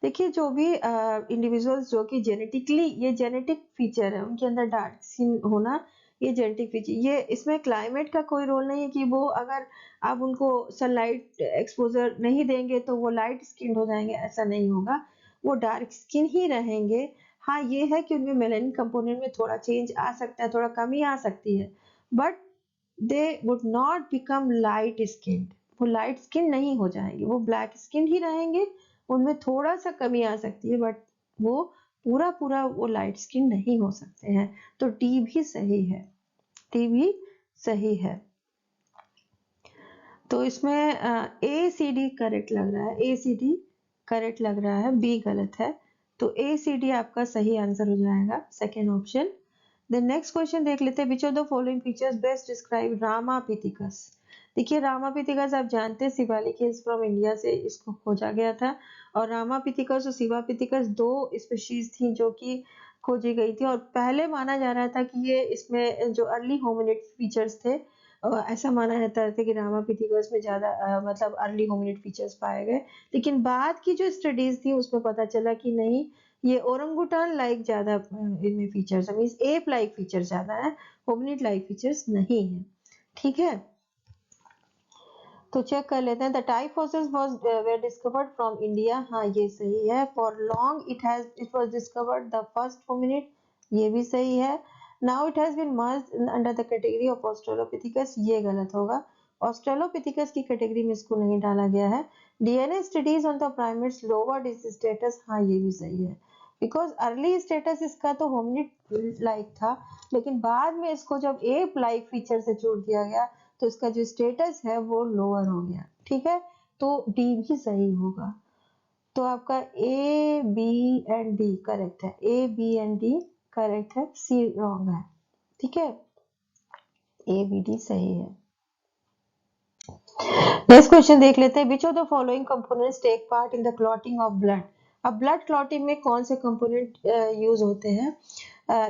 देखिए जो भी इंडिविजुअल्स जो कि जेनेटिकली ये जेनेटिक फीचर है उनके अंदर डार्क स्किन होना, ये जेनेटिक फीचर, ये इसमें क्लाइमेट का कोई रोल नहीं है कि वो अगर आप उनको सनलाइट एक्सपोजर नहीं देंगे तो वो लाइट स्किन हो जाएंगे, ऐसा नहीं होगा, वो डार्क स्किन ही रहेंगे। हाँ ये है कि उनमें मेलानिन कंपोनेंट में थोड़ा चेंज आ सकता है, थोड़ा कमी आ सकती है, but they would not become light skin, वो लाइट स्किन नहीं हो जाएंगे, वो ब्लैक स्किन ही रहेंगे, उनमें थोड़ा सा कमी आ सकती है, बट वो पूरा पूरा वो लाइट स्किन नहीं हो सकते हैं। तो डी भी सही है, डी भी सही है। तो इसमें ए सी डी करेक्ट लग रहा है, ए सी डी करेक्ट लग रहा है, बी गलत है, तो ए सी डी आपका सही आंसर हो जाएगा, second option. The next question देख लेते हैं, which of the following features best describe Ramapithecus. देखिए रामापिथिकस आप जानते हैं शिवालिक हिल्स फ्रॉम इंडिया से इसको खोजा गया था, और रामापिथिकस और शिवापिथिकस दो स्पीशीज थी जो कि खोजी गई थी और पहले माना जा रहा था कि ये इसमें जो अर्ली होमिनिड फीचर्स थे, ऐसा माना जाता था कि रामापिथिकस में ज़्यादा मतलब अर्ली होमिनिड फीचर्स पाए गए, लेकिन बाद की जो स्टडीज थी उसमें पता चला कि नहीं, ये ओरंगुटान लाइक ज़्यादा इनमें फीचर्स है, मीन्स एप लाइक फीचर्स ज़्यादा है, होमिनिड लाइक फीचर्स नहीं है। ठीक है, तो चेक कर लेते हैं। The type fossils was were discovered from India, हाँ ये सही है। For long it was discovered the first hominid, ये भी सही है। Now it has been merged under the category of Australopithecus, ये गलत होगा, ऑस्ट्रेलोपिथिकस की कैटेगरी में इसको नहीं डाला गया है। DNA studies on the primates lowered it's status, हाँ ये भी सही है, बिकॉज अर्ली स्टेटस इसका तो होमिनिड लाइक था, लेकिन बाद में इसको जब एप लाइक फीचर से जोड़ दिया गया तो इसका जो स्टेटस है वो लोअर हो गया। ठीक है, तो डी भी सही होगा। तो आपका A B and D correct है, A B and D correct है, सी रॉन्ग है। ठीक है, ए बी डी सही है। नेक्स्ट क्वेश्चन देख लेते हैं। Which of the following components take part in the clotting of blood. अब ब्लड क्लॉटिंग में कौन से कंपोनेंट यूज होते हैं,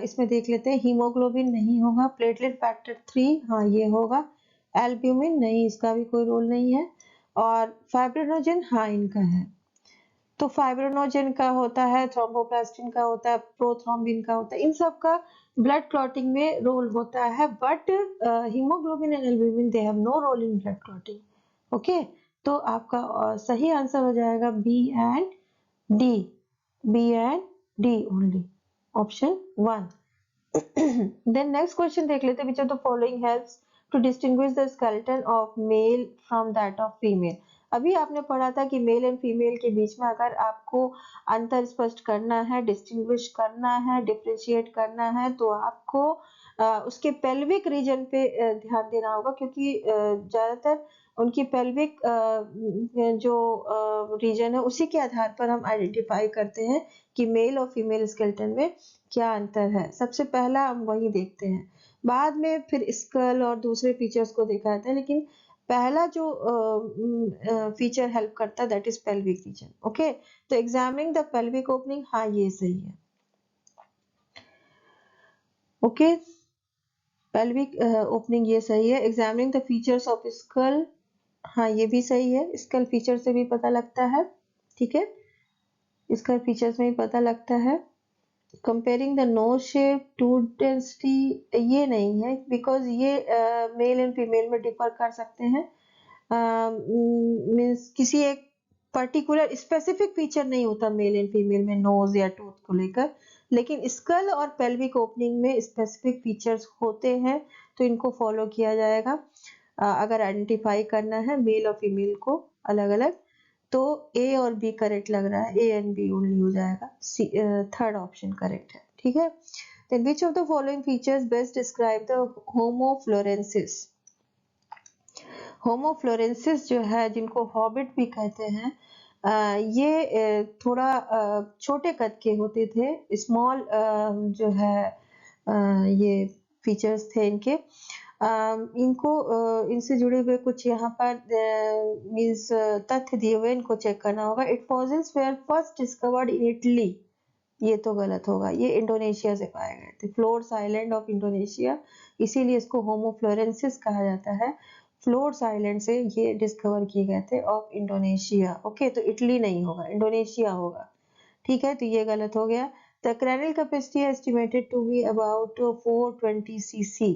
इसमें देख लेते हैं। हीमोग्लोबिन नहीं होगा, प्लेटलेट फैक्टर 3 हाँ ये होगा, एल्ब्यूमिन नहीं, इसका भी कोई रोल नहीं है, और फाइब्रिनोजन हाँ इनका है। तो फाइब्रिनोजन का होता है, थ्रोम्बोप्लास्टिन का होता है, प्रोथ्रोम्बिन का होता है, इन सब का ब्लड क्लॉटिंग में रोल होता है, but haemoglobin and albumin they have no role in blood clotting. Okay, तो आपका सही आंसर हो जाएगा B and D, B and D only, option 1। Then next question देख लेते हैं। Which of the following helps to distinguish the skeleton of male from that of female। अभी आपने पढ़ा था कि मेल एंड फीमेल के बीच में अगर आपको अंतर स्पष्ट करना है, डिस्टिंग्विश करना है, डिफ्रेंशिएट करना है, तो आपको उसके पेल्विक रीजन पे ध्यान देना होगा, क्योंकि ज्यादातर उनकी पेल्विक जो रीजन है उसी के आधार पर हम आइडेंटिफाई करते हैं कि मेल और फीमेल स्केलेटन में क्या अंतर है। सबसे पहला हम वही देखते हैं, बाद में फिर स्कल और दूसरे फीचर्स को देखा जाता है, लेकिन पहला जो फीचर हेल्प करता है that is pelvic region. Okay, तो एग्जामिनिंग द पेल्विक ओपनिंग हाँ ये सही है। ओके, पेल्विक ओपनिंग ये सही है। Examining the features of skull हाँ ये भी सही है, स्कल फीचर से भी पता लगता है। ठीक है, स्कल फीचर्स में भी पता लगता है। Comparing the nose shape, tooth density ये नहीं है, बिकॉज ये मेल एंड फीमेल में डिफर कर सकते हैं, मीन्स किसी एक पर्टिकुलर स्पेसिफिक फीचर नहीं होता मेल एंड फीमेल में नोज या टूथ को लेकर, लेकिन स्कल और पेल्विक ओपनिंग में स्पेसिफिक फीचर्स होते हैं, तो इनको फॉलो किया जाएगा अगर आइडेंटिफाई करना है मेल और फीमेल को अलग अलग। तो ए और बी करेक्ट लग रहा है, ए एंड बी ओनली हो जाएगा, सी थर्ड ऑप्शन करेक्ट है। ठीक है, then which of the following features best describe the Homo floresiensis. Homo floresiensis जो है, जिनको हॉबिट भी कहते हैं, ये थोड़ा छोटे कद के होते थे, स्मॉल जो है ये फीचर्स थे इनके। इनको इनसे जुड़े हुए कुछ यहाँ पर मीन्स तथ्य दिए हुए, इनको चेक करना होगा। It fossils were first discovered in Italy, ये तो गलत होगा, ये इंडोनेशिया से पाए गए थे, फ्लोर्स आइलैंड ऑफ इंडोनेशिया, इसीलिए इसको होमोफ्लोरेंसिस कहा जाता है। फ्लोर्स आइलैंड से ये डिस्कवर किए गए थे ऑफ इंडोनेशिया। ओके, तो इटली नहीं होगा, इंडोनेशिया होगा। ठीक है, तो ये गलत हो गया। The cranial capacity estimated to be about 420 cc।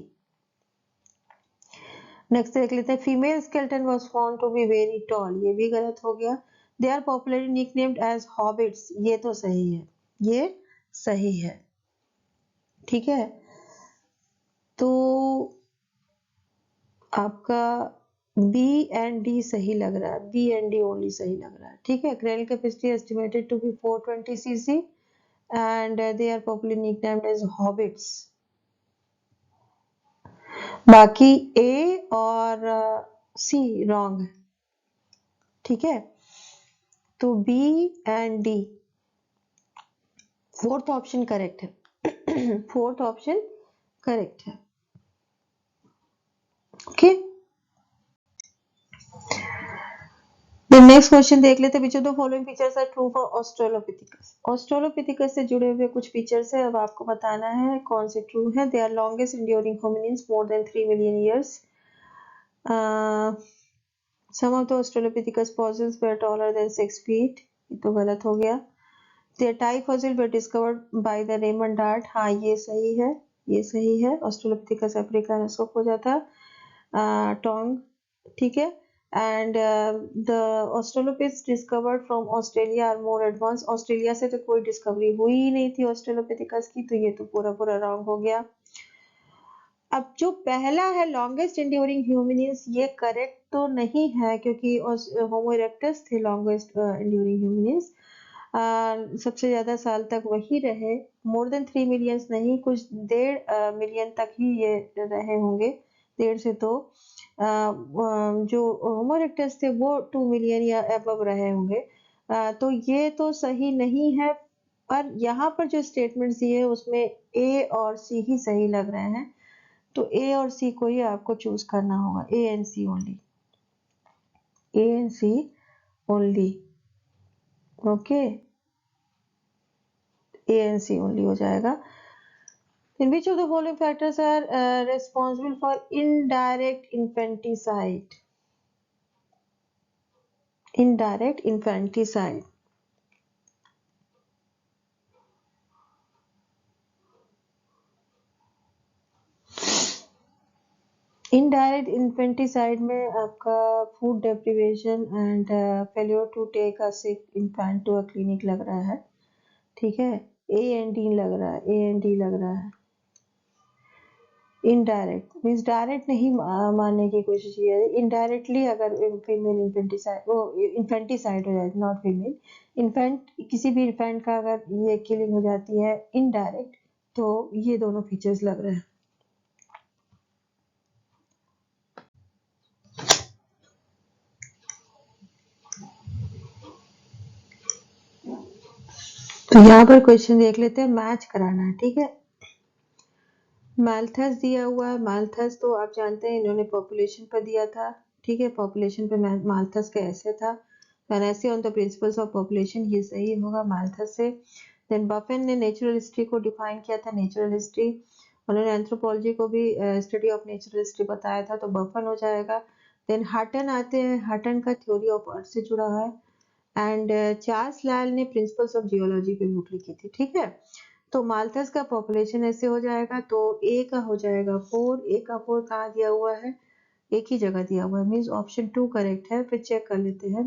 Next देख लेते हैं। Female skeleton was found to be very tall, ये भी गलत हो गया। They are popularly nicknamed as hobbits, ये तो सही है, ये सही है। ठीक है, तो आपका बी एंड डी सही लग रहा है, बी एंड डी ओनली सही लग रहा है। ठीक है, cranial capacity estimated to be 420 cc and they are popularly nicknamed as hobbits। बाकी ए और सी रॉन्ग है। ठीक है, तो B and D, fourth option correct है, फोर्थ ऑप्शन करेक्ट है। ओके, फिर नेक्स्ट क्वेश्चन देख लेते हैं, which of the following features are true for Australopithecus. Australopithecus से जुड़े हुए कुछ फीचर्स है, अब आपको बताना है कौन से ट्रू है। They are longest enduring hominins more than 3 million years. Some of the Australopithecus fossils were taller than 6 feet, ये तो गलत हो गया। Their type fossil were discovered by the Raymond Dart, हाँ ये सही है, ये सही है। ऑस्ट्रेलोपिथिकस अफ्रीकानस हो जाता टोंग, ठीक है। And the Australopithecus discovered from Australia are more advance. Australia से तो कोई डिस्कवरी हुई ही नहीं थी ऑस्ट्रेलोपिथेकस की, तो ये तो पूरा पूरा रॉन्ग हो गया। अब जो पहला है लॉन्गेस्ट इंड्यूरिंग ह्यूमनिन्स, ये करेक्ट तो नहीं है क्योंकि होमो इरेक्टस थे लॉन्गेस्ट इंड्यूरिंग ह्यूमनिन्स। सबसे ज्यादा साल तक वही रहे, मोर देन 3 मिलियंस नहीं, कुछ 1.5 मिलियन तक ही ये रहे होंगे, 1.5 से तो जो होमो इरेक्टस थे वो 2 मिलियन या अबव रहे होंगे। तो ये तो सही नहीं है, पर यहाँ पर जो स्टेटमेंट दिए है उसमें ए और सी ही सही लग रहे हैं, तो ए और सी को ही आपको चूज करना होगा, A and C only, A and C only, okay, A and C only हो जाएगा। In which of the following factors are responsible for indirect infanticide? Indirect infanticide. Indirect infanticide में आपका food deprivation and failure to take a sick infant to a clinic लग रहा है, ठीक है। A and D लग रहा है, A and D लग रहा है। इनडायरेक्ट मीन्स डायरेक्ट नहीं मानने की कोशिश की है, इनडायरेक्टली अगर फीमेल इन्फेंटिसाइड वो इन्फेंटिसाइड हो जाती, नॉट फीमेल इन्फेंट, किसी भी इन्फेंट का अगर ये किलिंग हो जाती है इनडायरेक्ट, तो ये दोनों फीचर्स लग रहे हैं। तो यहाँ पर क्वेश्चन देख लेते हैं, मैच कराना है, ठीक है। मैल्थस दिया हुआ है, मैल्थस तो आप जानते हैं इन्होंने पॉपुलेशन पर दिया था, ठीक है, पॉपुलेशन पे मैल्थस का ऐसे था, an essay on the principles of population, ये सही होगा मैल्थस से। देन बफन ने नेचुरल हिस्ट्री को डिफाइन किया था, नेचुरल हिस्ट्री, उन्होंने एंथ्रोपोलॉजी को भी स्टडी ऑफ नेचुरल हिस्ट्री बताया था, तो बफन हो जाएगा। देन हटन आते हैं, हटन का थ्योरी ऑफ अर्थ से जुड़ा है, एंड चार्ल्स लाल ने प्रिंसिपल्स ऑफ जियोलॉजी पे बुक लिखी थी, ठीक है। तो माल्थस का पॉपुलेशन ऐसे हो जाएगा, तो ए का हो जाएगा 4, ए का 4 कहाँ दिया हुआ है, एक ही जगह दिया हुआ है, मीन्स ऑप्शन 2 करेक्ट है। फिर चेक कर लेते हैं,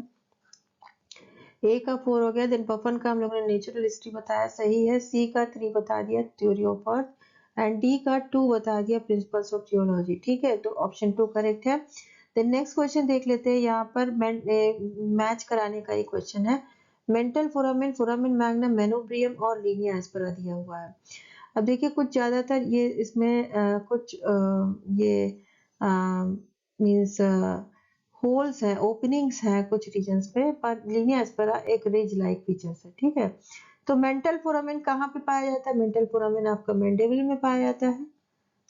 ए का 4 हो गया। देन बफन का हम लोगों ने नेचुरल हिस्ट्री बताया, सही है। सी का 3 बता दिया, theory of earth, and D का 2 बता दिया, प्रिंसिपल्स ऑफ जियोलॉजी, ठीक है, तो ऑप्शन 2 करेक्ट है। देन नेक्स्ट क्वेश्चन देख लेते हैं, यहाँ पर मैच कराने का एक क्वेश्चन है, मेंटल फोरामिन, फोरामिन मैग्नम, मेनोब्रियम और लीनिया एस्पेरा दिया हुआ है। अब देखिए कुछ ज्यादातर ये इसमें कुछ ये मीन्स होल्स है, ओपनिंग्स है कुछ रीजन्स पे, पर लीनिया एस्पेरा एक रिज लाइक फीचर्स है, ठीक है। तो मेंटल फोरामिन कहाँ पे पाया जाता है, मेंटल फोरामिन आपका मैंडिबल में पाया जाता है,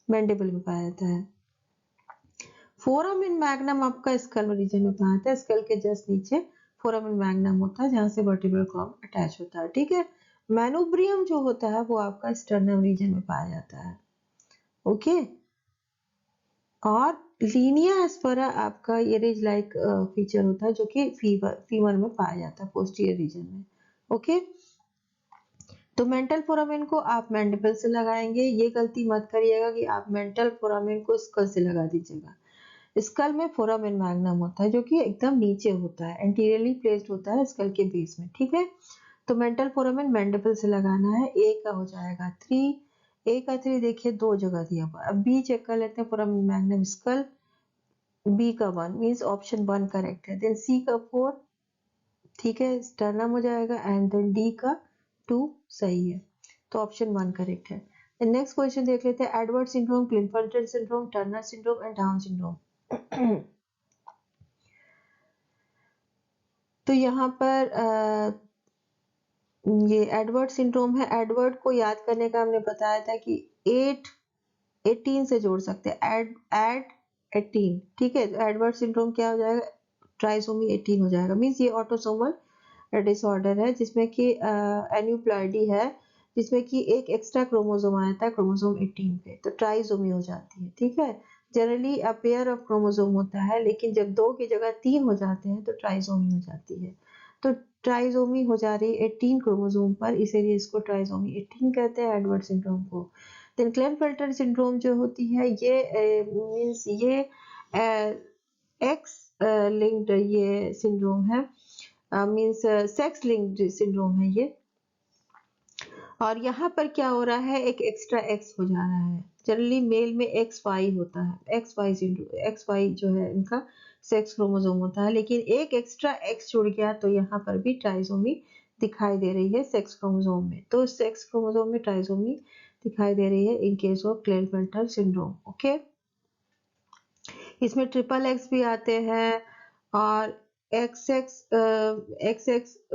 मैंडिबल में पाया जाता है। फोरामिन मैग्नम आपका स्कल रीजन में पाया जाता है, स्कल के जस्ट नीचे फोरामिन मैग्नम होता है जहां से वर्टिब्रल कॉलम अटैच होता है, ठीक है। मैनोब्रियम जो होता है वो आपका स्टर्नम रीजन में पाया जाता है, ओके। और लीनिया एस्पेरा आपका ये रिज लाइक फीचर होता है जो कि फीमर में पाया जाता है, पोस्टीरियर रीजन में, ओके। तो मेंटल फोरामिन को आप मैंडिबल से लगाएंगे, ये गलती मत करिएगा कि आप मेंटल फोरामिन को स्कल से लगा दीजिएगा। स्कल में फोरामिन मैग्नम होता है जो कि एकदम नीचे होता है, एंटीरियरली प्लेस्ड होता है स्कल के बेस में, ठीक है। तो मेंटल फोरामिन मैंडिबल से लगाना है, ए का हो जाएगा 3, ए का 3 देखिए 2 जगह दिया हुआ। अब बी चेक कर लेते हैं, फोरामिन मैग्नम स्कल, बी का 1 मीन्स ऑप्शन 1 करेक्ट है। देन सी का 4, ठीक है, स्टर्नम हो जाएगा, एंड देन डी का 2 सही है, तो ऑप्शन 1 करेक्ट है। नेक्स्ट क्वेश्चन देख लेते हैं, Edward syndrome, Klinefelter syndrome, Turner syndrome and Down syndrome. तो यहाँ पर ये एडवर्ड सिंड्रोम है, एडवर्ड को याद करने का हमने बताया था कि 18 से जोड़ सकते हैं, एड 18, ठीक है। तो एडवर्ड सिंड्रोम क्या हो जाएगा, ट्राइसोमी 18 हो जाएगा। मीन्स ये ऑटोसोमल डिसऑर्डर है जिसमें कि एन्यूप्लॉइडी है, जिसमें कि एक एक्स्ट्रा क्रोमोसोम आता है क्रोमोसोम 18 पे, तो ट्राइसोमी हो जाती है। ठीक है, generally a pair of chromosome होता है, लेकिन जब 2 की जगह 3 हो जाते हैं तो ट्राइसोमी हो जाती है। तो ट्राइसोमी हो जा रही है 18 क्रोमोसोम पर, इसीलिए इसको ट्राइसोमी 18 कहते हैं, एडवर्ड सिंड्रोम को। देन क्लेनफेल्टर सिंड्रोम जो होती है ये मीन्स ये एक्स लिंक्ड ये सिंड्रोम है, मीन्स सेक्स लिंक्ड सिंड्रोम है ये। और यहाँ पर क्या हो रहा है, एक एक्स्ट्रा एक्स हो जा रहा है। जनरली मेल में एक्स वाई होता है, X Y syndrome, X Y जो है इनका सेक्स क्रोमोसोम होता है, लेकिन एक एक्स्ट्रा एक्स जुड़ गया तो यहाँ पर भी ट्राइसोमी दिखाई दे रही है सेक्स क्रोमोसोम में। तो सेक्स क्रोमोसोम में ट्राइसोमी दिखाई दे रही है in case of Klinefelter syndrome. Okay, इसमें ट्रिपल एक्स भी आते हैं और एक्स एक्स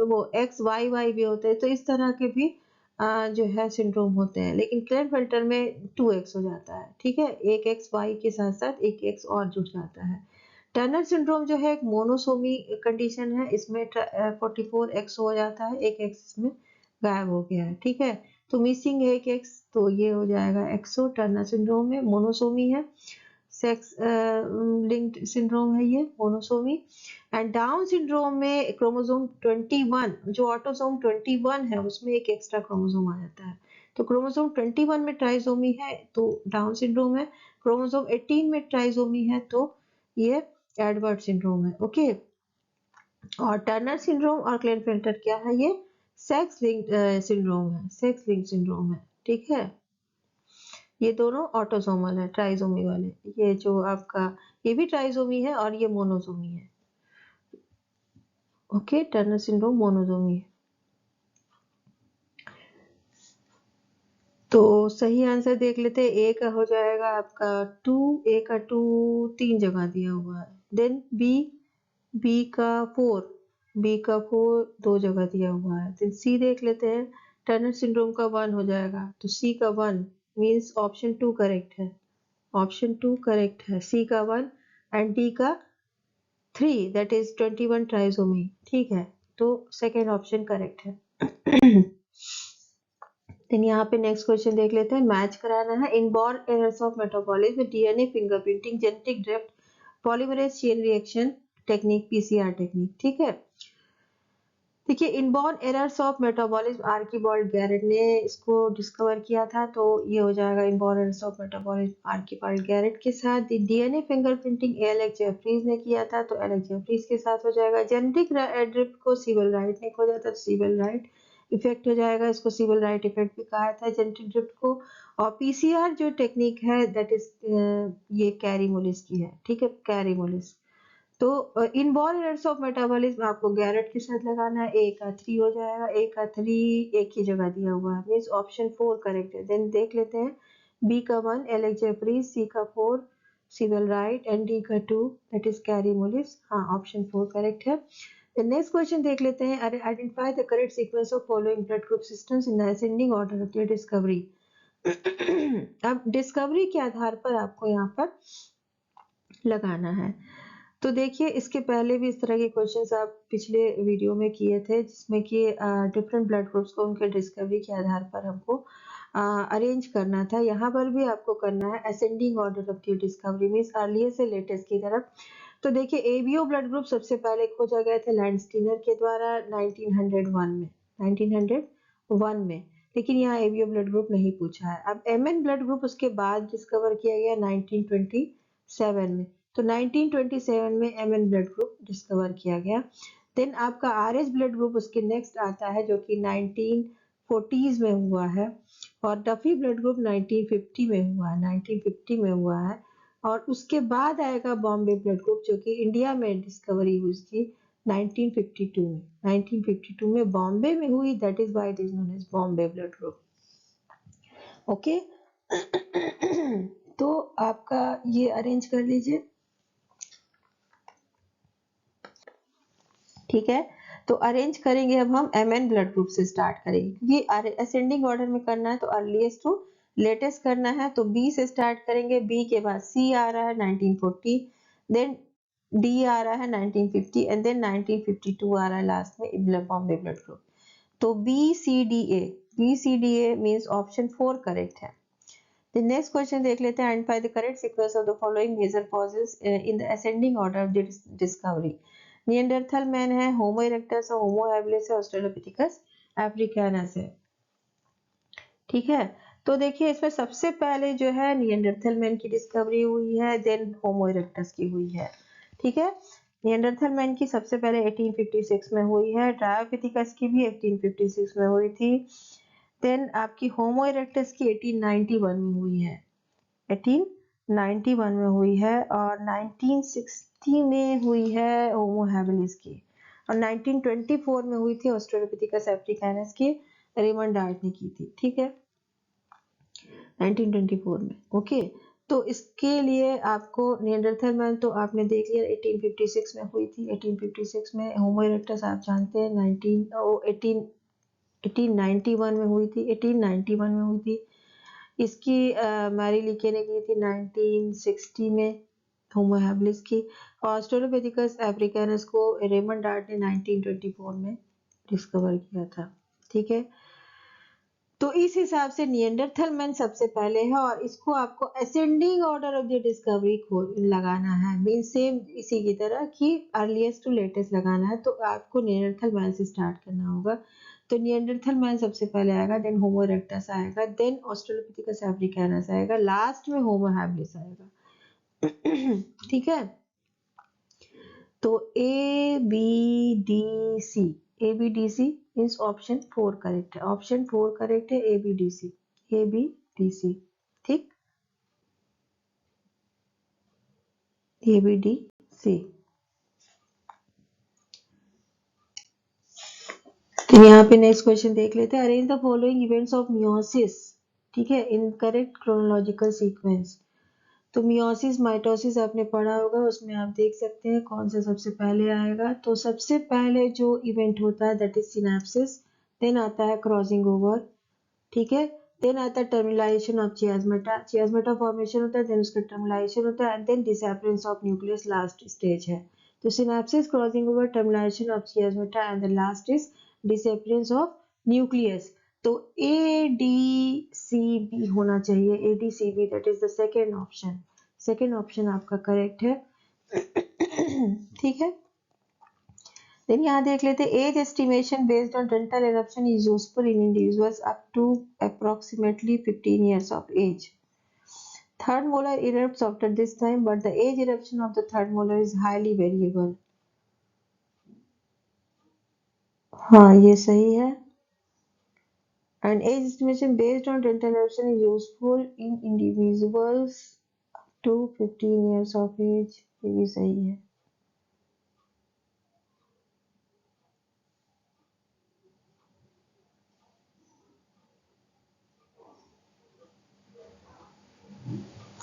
वो एक्स वाई वाई भी होते हैं, तो इस तरह के भी जो है सिंड्रोम होते हैं, लेकिन क्लेनफेल्टर में 2x हो जाता है। ठीक है, एक एक्स वाई के साथ साथ एक एक्स और जुड़ जाता है। टर्नर सिंड्रोम जो है एक मोनोसोमी कंडीशन है, इसमें 44x हो जाता है, एक एक्स इसमें गायब हो गया है। ठीक है, तो मिसिंग एक एक्स, तो ये हो जाएगा एक्सो। टर्नर सिंड्रोम में मोनोसोमी है, सेक्स लिंक्ड सिंड्रोम है ये, मोनोसोमी। एंड डाउन सिंड्रोम में क्रोमोसोम 21 जो ऑटोसोम 21 है उसमें एक एक्स्ट्रा क्रोमोसोम आ जाता है, तो क्रोमोसोम 21 में ट्राइसोमी है तो डाउन सिंड्रोम है, क्रोमोसोम 18 में ट्राइसोमी है तो ये एडवर्ड सिंड्रोम है। ओके, और टर्नर सिंड्रोम और क्लेनफेल्टर क्या है, ये सेक्स लिंक्ड सिंड्रोम है, सेक्स लिंक्ड सिंड्रोम है। ठीक है, ये दोनों ऑटोसोमल है, ट्राइसोमी वाले। ये जो आपका ये भी ट्राइसोमी है और ये मोनोसोमी है। ओके, टर्नर सिंड्रोम मोनोसोमी है। तो सही आंसर देख लेते हैं, ए का हो जाएगा आपका 2, ए का 2 3 जगह दिया हुआ है। देन बी, बी का 4, बी का 4 2 जगह दिया हुआ है। देन सी देख लेते हैं, टर्नर सिंड्रोम का 1 हो जाएगा, तो सी का 1 मीन्स ऑप्शन 2 करेक्ट है, ऑप्शन 2 करेक्ट है, सी का 1 एंड डी का 3 दैट इज 21 ट्राइसोमी। ठीक है, तो सेकेंड ऑप्शन करेक्ट है। देन यहाँ पे नेक्स्ट क्वेश्चन देख लेते हैं, मैच कराना है। इनबॉर्न एरर्स ऑफ मेटाबॉलिज्म में DNA fingerprinting, genetic drift, polymerase chain reaction technique, PCR technique. ठीक है, देखिए inborn errors of metabolism Archibald Garrod ने इसको डिस्कवर किया था, तो ये हो जाएगा inborn errors of metabolism Archibald Garrod के साथ। डीएनए फिंगरप्रिंटिंग एलेक्स जेफरीज ने किया था, तो एलेक्स जेफरीज के साथ हो जाएगा। जेनेटिक ड्रिफ्ट को सीबल राइट ने खोजा था, तो सीबल राइट इफेक्ट हो जाएगा, इसको सीबल राइट इफेक्ट भी कहा था जेनेटिक ड्रिफ्ट को। और पीसीआर जो टेक्निक है दैट इज ये कैरी मोलिस की है। ठीक है, कैरी मोलिस। तो इनबॉर्न एरर्स ऑफ मेटाबॉलिज्म आपको गैरेट के साथ लगाना है, ए का 3 हो जाएगा, ए का 3 एक ही जगह दिया हुआ है, मीन्स ऑप्शन 4 करेक्ट है। देन देख लेते हैं, बी का 1 एलेक्स जेफरीज, सी का 4 सिबल राइट एंड डी का 2 दैट इज कैरी मोलिस। हाँ, ऑप्शन 4 करेक्ट है। नेक्स्ट क्वेश्चन देख लेते हैं, identify the correct sequence of following blood group systems in the ascending order of their discovery. अब डिस्कवरी के आधार पर आपको यहाँ पर लगाना है। तो देखिए इसके पहले भी इस तरह के क्वेश्चंस आप पिछले वीडियो में किए थे, जिसमें कि डिफरेंट ब्लड ग्रुप्स को उनके डिस्कवरी के आधार पर हमको अरेंज करना था। यहाँ पर भी आपको करना है ascending order of the discovery, means earliest से लेटेस्ट की तरफ। तो देखिए एबीओ ब्लड ग्रुप सबसे पहले खोजा गया था लैंडस्टीनर के द्वारा 1901 में, लेकिन यहाँ एबीओ ब्लड ग्रुप नहीं पूछा है। अब एमएन ब्लड ग्रुप उसके बाद डिस्कवर किया गया 1927 में, तो 1927 में एमएन ब्लड ग्रुप डिस्कवर किया गया। देन आपका आरएच ब्लड ग्रुप उसके नेक्स्ट आता है जो कि 1940s में हुआ है, और डफी ब्लड ग्रुप 1950 में हुआ है, 1950 में हुआ है। और उसके बाद आएगा बॉम्बे ब्लड ग्रुप जो कि इंडिया में डिस्कवरी हुई उसकी 1952 में, 1952 में बॉम्बे में हुई, that is why it is known as Bombay blood group. Okay, तो आपका ये अरेंज कर लीजिए। ठीक है, तो अरेंज करेंगे अब हम एमएन ब्लड ग्रुप से स्टार्ट करेंगे, क्योंकि असेंडिंग ऑर्डर में करना है तो अर्लीस्ट टू लेटेस्ट करना है। तो बी से स्टार्ट करेंगे, बी के बाद सी आ रहा है 1940, देन डी आ रहा है 1950 एंड देन 1952 आ रहा है लास्ट में फॉर्म ब्लड ग्रुप। तो B C D A means option 4 correct है। The next question देख लेते हैं, identify the correct sequence of the following major causes in the ascending order of the discovery. Neanderthal man है, होमो erectus है, Homo habilis है, Australopithecus अफ्रीकानस है। ठीक है, तो देखिए इसमें सबसे पहले जो है नियंडरथल मैन की डिस्कवरी हुई है, देन होमो इरेक्टस की हुई है। ठीक है, नियंडरथल मैन की सबसे पहले 1856 में हुई है, ट्रायोपिथिकस की भी 1856 में हुई थी, देन आपकी होमो इरेक्टस की 1891 में हुई है, 1891 में हुई है, और 1960 में हुई है होमो हैबिलिस की, और 1924 में हुई थी ऑस्ट्रेलोपिथेकस अफ्रीकानस की, रेमंड डार्ट ने की थी। ठीक है, 1924 में। ओके, तो इसके लिए आपको नियंडरथल मैन तो आपने देख लिया 1856 में हुई थी, 1856 में होमो इरेक्टस आप जानते हैं 1891 में हुई थी, 1891 में हुई थी। इसकी मैरी लीके ने की थी 1960 में, होमो हैबिलिस की, और ऑस्ट्रेलोपिथेकस अफ्रीकानस को रेमंड डार्ट ने 1924 में डिस्कवर किया था। ठीक है, तो इस हिसाब से नियंडरथल मैन सबसे पहले है, और इसको आपको ascending order of the discovery को लगाना है, मीन सेम इसी की तरह कि अर्लीस्ट टू लेटेस्ट लगाना है, तो आपको नियंडरथल मैन से स्टार्ट करना होगा। तो नियंडरथल मैन सबसे पहले आएगा, देन होमो इरेक्टस आएगा, देन ऑस्ट्रेलोपिथेकस अफ्रीकानस आएगा, लास्ट में होमो हैबिलिस आएगा। ठीक है, तो A B D C, A B D C means option 4 correct है, ऑप्शन 4 करेक्ट है, A B D C, A B D C. ठीक, ए बी डी सी। तो यहाँ पे नेक्स्ट क्वेश्चन देख लेते हैं, arrange the following events of meiosis. ठीक है, इन करेक्ट क्रोनोलॉजिकल सीक्वेंस। तो मियोसिस माइटोसिस आपने पढ़ा होगा, उसमें आप देख सकते हैं कौन सा सबसे पहले आएगा। तो सबसे पहले जो इवेंट होता है दैट इज सिनेप्सिस, देन आता है क्रॉसिंग ओवर। ठीक है, देन आता है टर्मिनाइजेशन ऑफ चियाज़्मेटा, चियाज़्मेटा फॉर्मेशन होता है, देन उसका टर्मिनाइजेशन होता है, and then disappearance of nucleus last stage है। तो synapsis, crossing over, terminalisation of chiasmata and the last is disappearance of nucleus. तो ए डी सी बी होना चाहिए, A D C B, that is the second option, second option आपका correct है। ठीक है, then यहाँ देख लेते हैं, age estimation based on dental eruption is useful in individuals up to approximately 15 years of age. Third molar erupts after this time, but the age eruption of the third molar is highly variable. हाँ, ये सही है। And age estimation based on dental eruption is useful in individuals up to 15 years of age. ये भी सही है।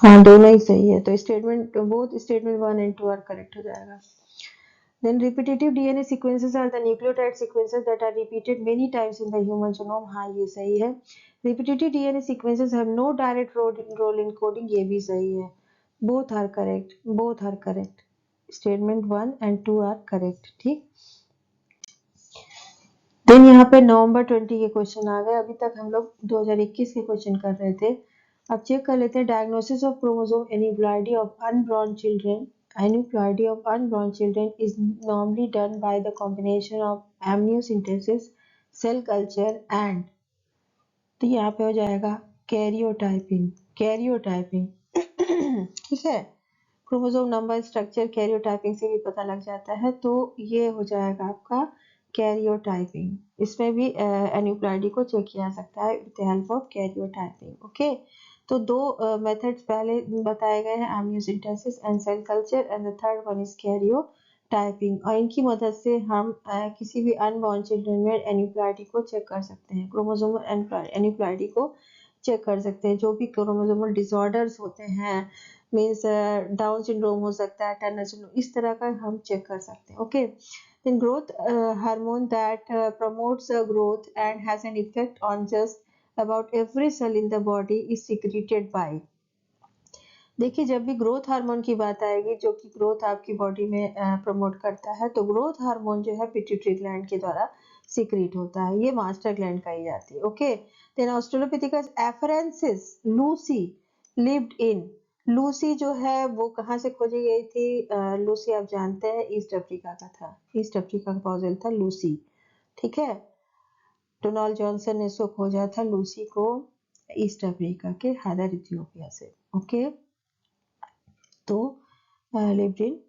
हाँ, दोनों ही सही है, तो statement both statement 1 and 2 are correct हो जाएगा। Then repetitive DNA sequences are the nucleotide sequences that are repeated many times in the human genome. हाँ, ये सही है। Repetitive DNA sequences have no direct role in coding. ये भी सही है। Both are correct. Both are correct. Statement 1 and 2 are correct. ठीक। Then यहाँ पे नवंबर 20 के क्वेश्चन आ गए। अभी तक हम लोग 2021 के क्वेश्चन कर रहे थे। अब चेक कर लेते हैं, diagnosis of chromosome aneuploidy of unborn children. Aneuploidy of unborn children is normally done by the combination of amniocentesis, cell culture and, तो यहाँ पे हो जाएगा कैरियोटाइपिंग, कैरियोटाइपिंग। ठीक है, क्रोमोसोम नंबर, स्ट्रक्चर कैरियोटाइपिंग से भी पता लग जाता है, तो ये हो जाएगा आपका कैरियोटाइपिंग। इसमें भी एन्यूप्लॉइडी को चेक किया जा सकता है with the help of karyotyping. Okay, तो दो मेथड्स पहले बताए गए हैं, amniocentesis and cell culture, and the third one is karyotyping, और इनकी मदद से हम किसी भी अनबॉर्न चिल्ड्रन में एन्यूप्लॉइडी को चेक कर सकते हैं, क्रोमोसोमल एन्यूप्लॉइडी को चेक कर सकते हैं। जो भी क्रोमोसोमल डिसऑर्डर्स होते हैं, मीन्स डाउन सिंड्रोम हो सकता है, टर्नर सिंड्रोम, इस तरह का हम चेक कर सकते हैं। Okay, then growth hormone that promotes growth and has an effect on just about every cell in the body is secreted by, देखिए, जब भी ग्रोथ हार्मोन की बात आएगी, जो कि ग्रोथ आपकी बॉडी में प्रमोट करता है, तो ग्रोथ हार्मोन जो है पिट्यूटरी ग्लैंड के द्वारा सीक्रेट होता है। ये मास्टर ग्लैंड कही जाती है। Okay, then Australopithecus afarensis Lucy lived in. Lucy जो है वो कहाँ से खोजी गई थी? लूसी आप जानते हैं ईस्ट अफ्रीका का था। ईस्ट अफ्रीका का फॉसिल था लूसी। ठीक है, डोनाल्ड जॉनसन ने इसको खोजा था लूसी को ईस्ट अफ्रीका के हैदर इथियोपिया से। ओके, तो lived in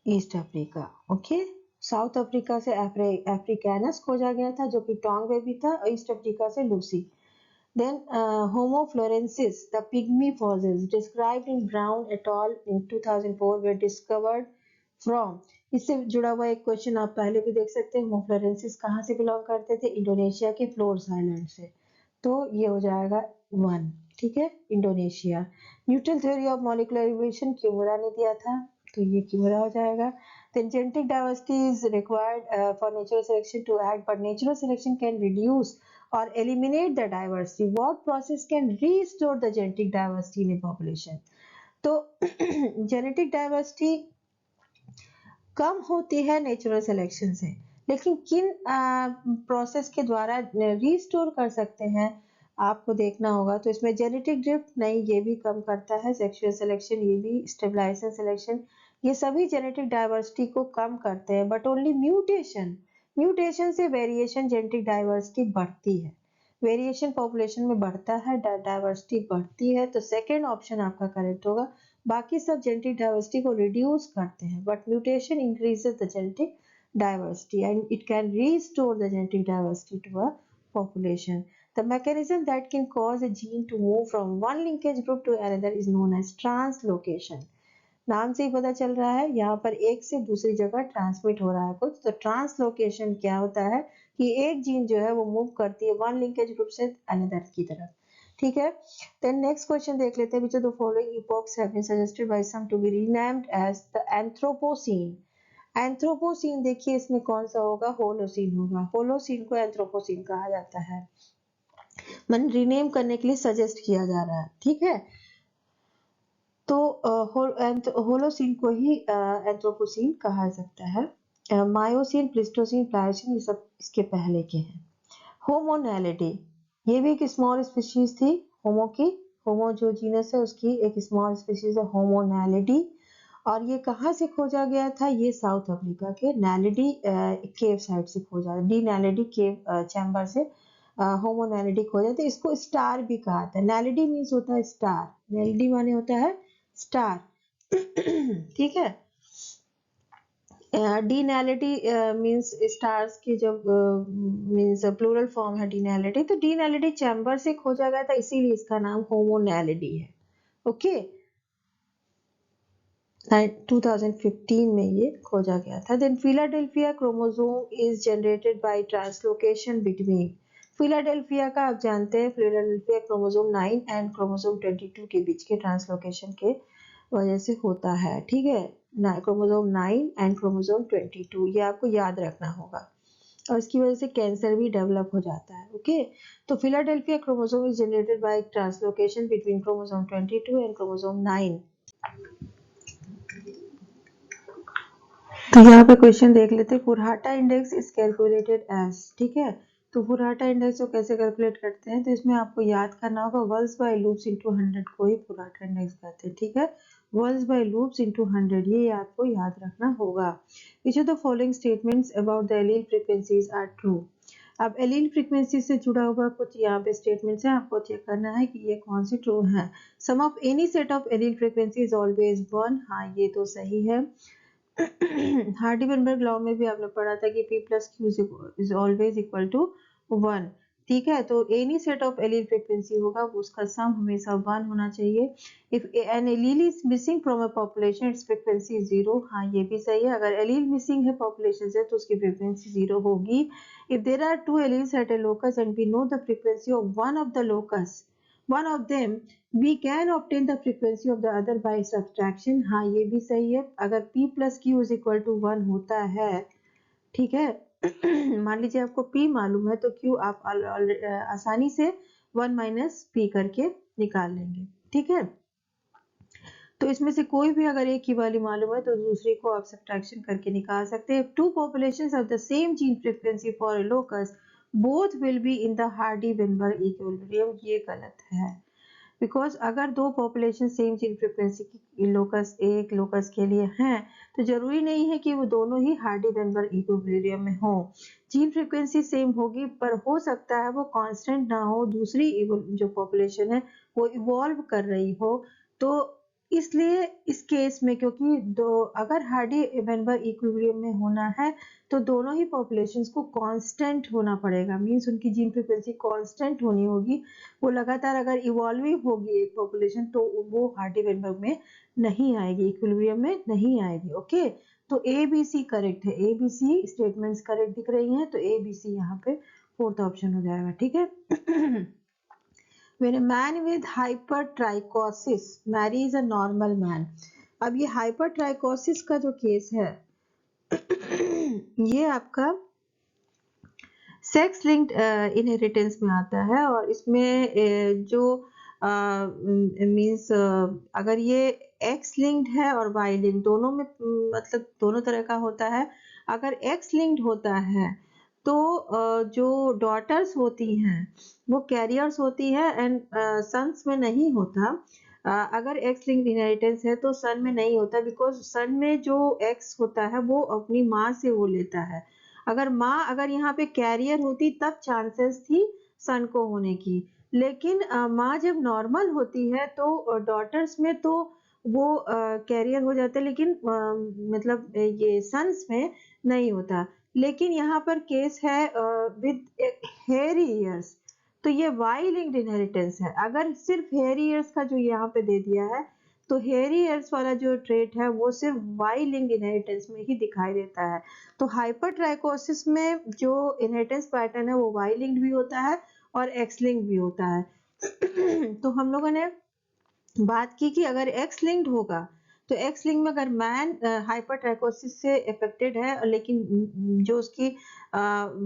east Africa. Okay, south Africa से अफ्रीकानस खोजा गया था जो कि टोंग बेबी था, ईस्ट अफ्रीका से Lucy. Then Homo florensis, the pygmy fossils described in Brown et al. In 2004 were discovered from। इससे जुड़ा हुआ एक क्वेश्चन आप पहले भी देख सकते हैं। होमो फ्लोरेंसिस कहाँ से बिलोंग करते थे? इंडोनेशिया के फ्लोर्स आइलैंड से। तो ये हो जाएगा 1। ठीक है, Indonesia. Neutral theory of molecular evolution Kimura ने दिया था, तो ये क्यूमुरा हो जाएगा। Then genetic diversity is required for natural selection to act, but natural selection can reduce or eliminate the diversity. What process can restore the genetic diversity in a population? तो genetic diversity कम होती है natural selection से, लेकिन किन process के द्वारा restore कर सकते हैं आपको देखना होगा। तो इसमें जेनेटिक ड्रिफ्ट नहीं, ये भी कम करता है। सेक्सुअल सिलेक्शन, ये भी। स्टेबलाइजेशन सिलेक्शन, ये सभी जेनेटिक डाइवर्सिटी को कम करते हैं। बट ओनली म्यूटेशन, म्यूटेशन से वेरिएशन जेनेटिक डाइवर्सिटी बढ़ती है। वेरिएशन पॉपुलेशन में बढ़ता है, डाइवर्सिटी बढ़ती है। तो सेकेंड ऑप्शन आपका करेक्ट होगा। बाकी सब जेनेटिक डाइवर्सिटी को रिड्यूस करते हैं, but mutation increases the genetic diversity and it can restore the genetic diversity to a population. The mechanism that can cause a gene to move from one linkage group to another is known as translocation. नाम से ही पता चल रहा है, यहाँ पर एक से दूसरी जगह ट्रांसमिट हो रहा है कुछ। तो ट्रांसलोकेशन क्या होता है कि एक जीन जो है वो मूव करती है वन लिंकेज ग्रुप से अनदर की तरफ। ठीक है, देन नेक्स्ट क्वेश्चन देख लेते हैं। Which of the following epochs have been suggested by some to be renamed as the Anthropocene? Anthropocene, देखिए इसमें कौन सा होगा? होलोसीन होगा। होलोसीन को एंथ्रोपोसीन कहा जाता है, मन रीनेम करने के लिए सजेस्ट किया जा रहा है। ठीक है, तो होलोसीन को ही एंथ्रोपोसीन कहा सकता है। मायोसीन, प्लिस्टोसीन, प्लायोसीन, ये सब इसके पहले के हैं। होमोनैलिडी, ये भी एक स्मॉल स्पीशीज थी होमो की। होमो जो जीनस है उसकी एक स्मॉल स्पीशीज है होमोनैलिडी। और ये कहाँ से खोजा गया था? ये साउथ अफ्रीका के नैलिडी केव साइट से खोजा, डी नैलिडी केव चैम्बर से होमोनैलिडी खोजा। तो इसको स्टार भी कहा था। नैलिडी मीन्स होता है स्टार, नैलिडी माने होता है स्टार। ठीक है, डीनैलिटी मीन्स स्टार्स की जब मीन्स प्लूरल फॉर्म है डीनैलिटी। तो डीनैलिटी चैम्बर से खोजा गया था, इसीलिए इसका नाम होमोनैलिडी है। ओके, 2015 में ये खोजा गया था। Then Philadelphia chromosome is generated by translocation between. Philadelphia का आप जानते हैं, फिलाडेल्फिया क्रोमोसोम 9 एंड क्रोमोसोम 22 के बीच के ट्रांसलोकेशन के वजह से होता है। ठीक है, क्रोमोसोम 9 एंड क्रोमोसोम 22, ये आपको याद रखना होगा। और इसकी वजह से कैंसर भी डेवलप हो जाता है। ओके, तो Philadelphia chromosome is generated by translocation between chromosome 22 and chromosome 9। तो यहाँ पे क्वेश्चन देख लेते हैं। पुरहाटा इंडेक्स इज कैलकुलेटेड एज। ठीक है, तो पुरहाटा इंडेक्स को कैसे कैलकुलेट करते हैं? तो इसमें आपको याद करना होगा वल्स बाय लूप्स इनटू 100 को ही पुरहाटा इंडेक्स कहते हैं। ठीक है, वल्स बाय लूप्स इनटू 100, ये आपको याद रखना होगा। Which of the following statements about the allele frequencies are true? अब एलील फ्रीक्वेंसी से जुड़ा हुआ कुछ यहाँ पे स्टेटमेंट्स है, आपको चेक करना है कि ये कौन सी ट्रू है। Sum of any set of allele frequency is always 1, हाँ ये तो सही है। हार्डी-वेनबर्ग लॉ में भी आपने पढ़ा था कि P plus Q is always equal to 1। ठीक है, तो any set of allele frequency होगा उसका सम हमेशा 1 होना चाहिए। If an allele is missing from a population its frequency 0, हाँ ये भी सही है। अगर एलील मिसिंग है पॉपुलेशन से तो उसकी फ्रीक्वेंसी 0 होगी। If there are 2 alleles at a locus and we know the frequency of one of the locus, one of them, we can obtain the frequency of the other by subtraction, हाँ ये भी सही है। अगर P plus Q is equal to 1 होता है, ठीक है, मान लीजिए आपको P मालूम है तो Q आप आसानी से 1 minus P करके निकाल लेंगे। ठीक है, तो इसमें से कोई भी अगर एक की वैल्यू मालूम है तो दूसरी को आप सब्ट्रैक्शन करके निकाल सकते हैं। Two populations of the same gene frequency for a locus both will be in the Hardy Weinberg equilibrium, ये गलत है। बिकॉज अगर दो पॉपुलेशन सेम जीन फ्रीक्वेंसी की लोकस एक लोकस के लिए हैं तो जरूरी नहीं है कि वो दोनों ही हार्डी-वेनबर्ग इक्विलिब्रियम में हो। जीन फ्रीक्वेंसी सेम होगी पर हो सकता है वो कांस्टेंट ना हो, दूसरी जो पॉपुलेशन है वो इवॉल्व कर रही हो। तो इसलिए इस केस में क्योंकि दो अगर हार्डी-वेनबर्ग इक्विलिब्रियम में होना है तो दोनों ही पॉपुलेशंस को कांस्टेंट होना पड़ेगा, मींस उनकी जीन फ्रीक्वेंसी कांस्टेंट होनी होगी। वो लगातार अगर इवॉल्विंग होगी एक पॉपुलेशन तो वो हार्डी-वेनबर्ग में नहीं आएगी, इक्विलिब्रियम में नहीं आएगी। ओके, तो ए बी सी करेक्ट है, A B C statements correct दिख रही हैं, तो ए बी सी यहाँ पे फोर्थ ऑप्शन हो जाएगा। ठीक है। When a man with hypertrichosis marries a normal man, अब ये hypertrichosis का जो केस है ये आपका सेक्स लिंक्ड इनहेरिटेंस में आता है और इसमें जो मींस अगर ये एक्स लिंक्ड है और वाई लिंक्ड दोनों में मतलब दोनों तरह का होता है। अगर एक्स लिंक्ड होता है तो जो डॉटर्स होती हैं वो कैरियर्स होती है एंड सन्स में नहीं होता। अगर एक्स लिंक्ड इनहेरिटेंस है तो सन में नहीं होता बिकॉज सन में जो एक्स होता है वो अपनी माँ से वो लेता है। अगर माँ अगर यहाँ पे कैरियर होती तब चांसेस थी सन को होने की, लेकिन माँ जब नॉर्मल होती है तो डॉटर्स में तो वो कैरियर हो जाता है, लेकिन मतलब ये सन्स में नहीं होता। लेकिन यहाँ पर केस है विद हेयरी ईयर्स, तो ये वाई लिंक्ड इनहेरिटेंस है। अगर सिर्फ हेयरी ईयर्स का जो यहाँ पे दे दिया है तो हेयरी ईयर्स वाला जो ट्रेट है वो सिर्फ वाई लिंक्ड इनहेरिटेंस में ही दिखाई देता है। तो हाइपरट्राइकोसिस में जो इनहेरिटेंस पैटर्न है वो वाई लिंक्ड भी होता है और एक्स लिंक्ड भी होता है। तो हम लोगों ने बात की कि अगर एक्स लिंक्ड होगा तो एक्स लिंक में अगर मैन हाइपरट्राइकोसिस से अफेक्टेड है लेकिन जो उसकी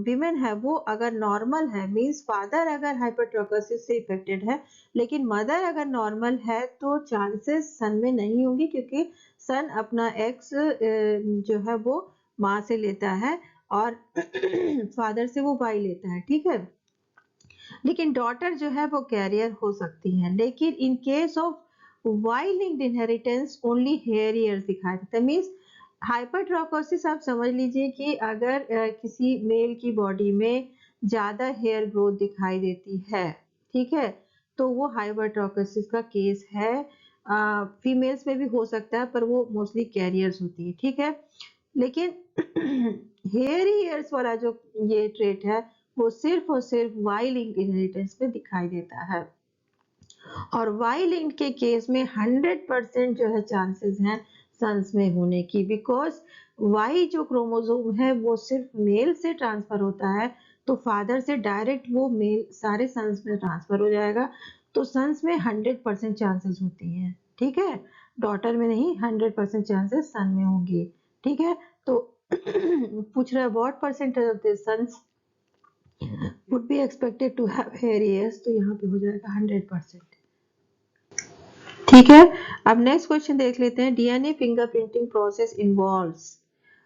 विमेन है वो अगर नॉर्मल है, मींस फादर अगर हाइपरट्राइकोसिस से अफेक्टेड है लेकिन मदर अगर नॉर्मल है तो चांसेस सन में नहीं होंगी क्योंकि सन अपना एक्स जो है वो माँ से लेता है और फादर से वो वाई लेता है। ठीक है, लेकिन डॉटर जो है वो कैरियर हो सकती है। लेकिन in case of Y linked inheritance only hair ears दिखाई देता है। मीन्स हाइपरट्राइकोसिस आप समझ लीजिए कि अगर किसी मेल की बॉडी में ज्यादा हेयर ग्रोथ दिखाई देती है, ठीक है, तो वो हाइपरट्राइकोसिस का केस है। फीमेल्स में भी हो सकता है पर वो मोस्टली कैरियर्स होती है। ठीक है, लेकिन हेयर ईयर्स वाला जो ये ट्रेट है वो सिर्फ और सिर्फ वाई लिंक्ड इनहेरिटेंस में दिखाई देता है और वाई लिंक्ड के केस में 100% जो है चांसेस हैं सन्स में होने की, बिकॉज वाई जो क्रोमोसोम है वो सिर्फ मेल से ट्रांसफर होता है तो फादर से डायरेक्ट वो मेल सारे सन्स में ट्रांसफर हो जाएगा, तो सन्स में 100% चांसेस होती हैं। ठीक है, डॉटर में नहीं, 100% चांसेस सन में होंगे। ठीक है, तो पूछ रहा है what percentage of the sons would be expected to have hair ears, तो यहाँ पे हो जाएगा 100%। ठीक है, अब नेक्स्ट क्वेश्चन देख लेते हैं। DNA fingerprinting process involves.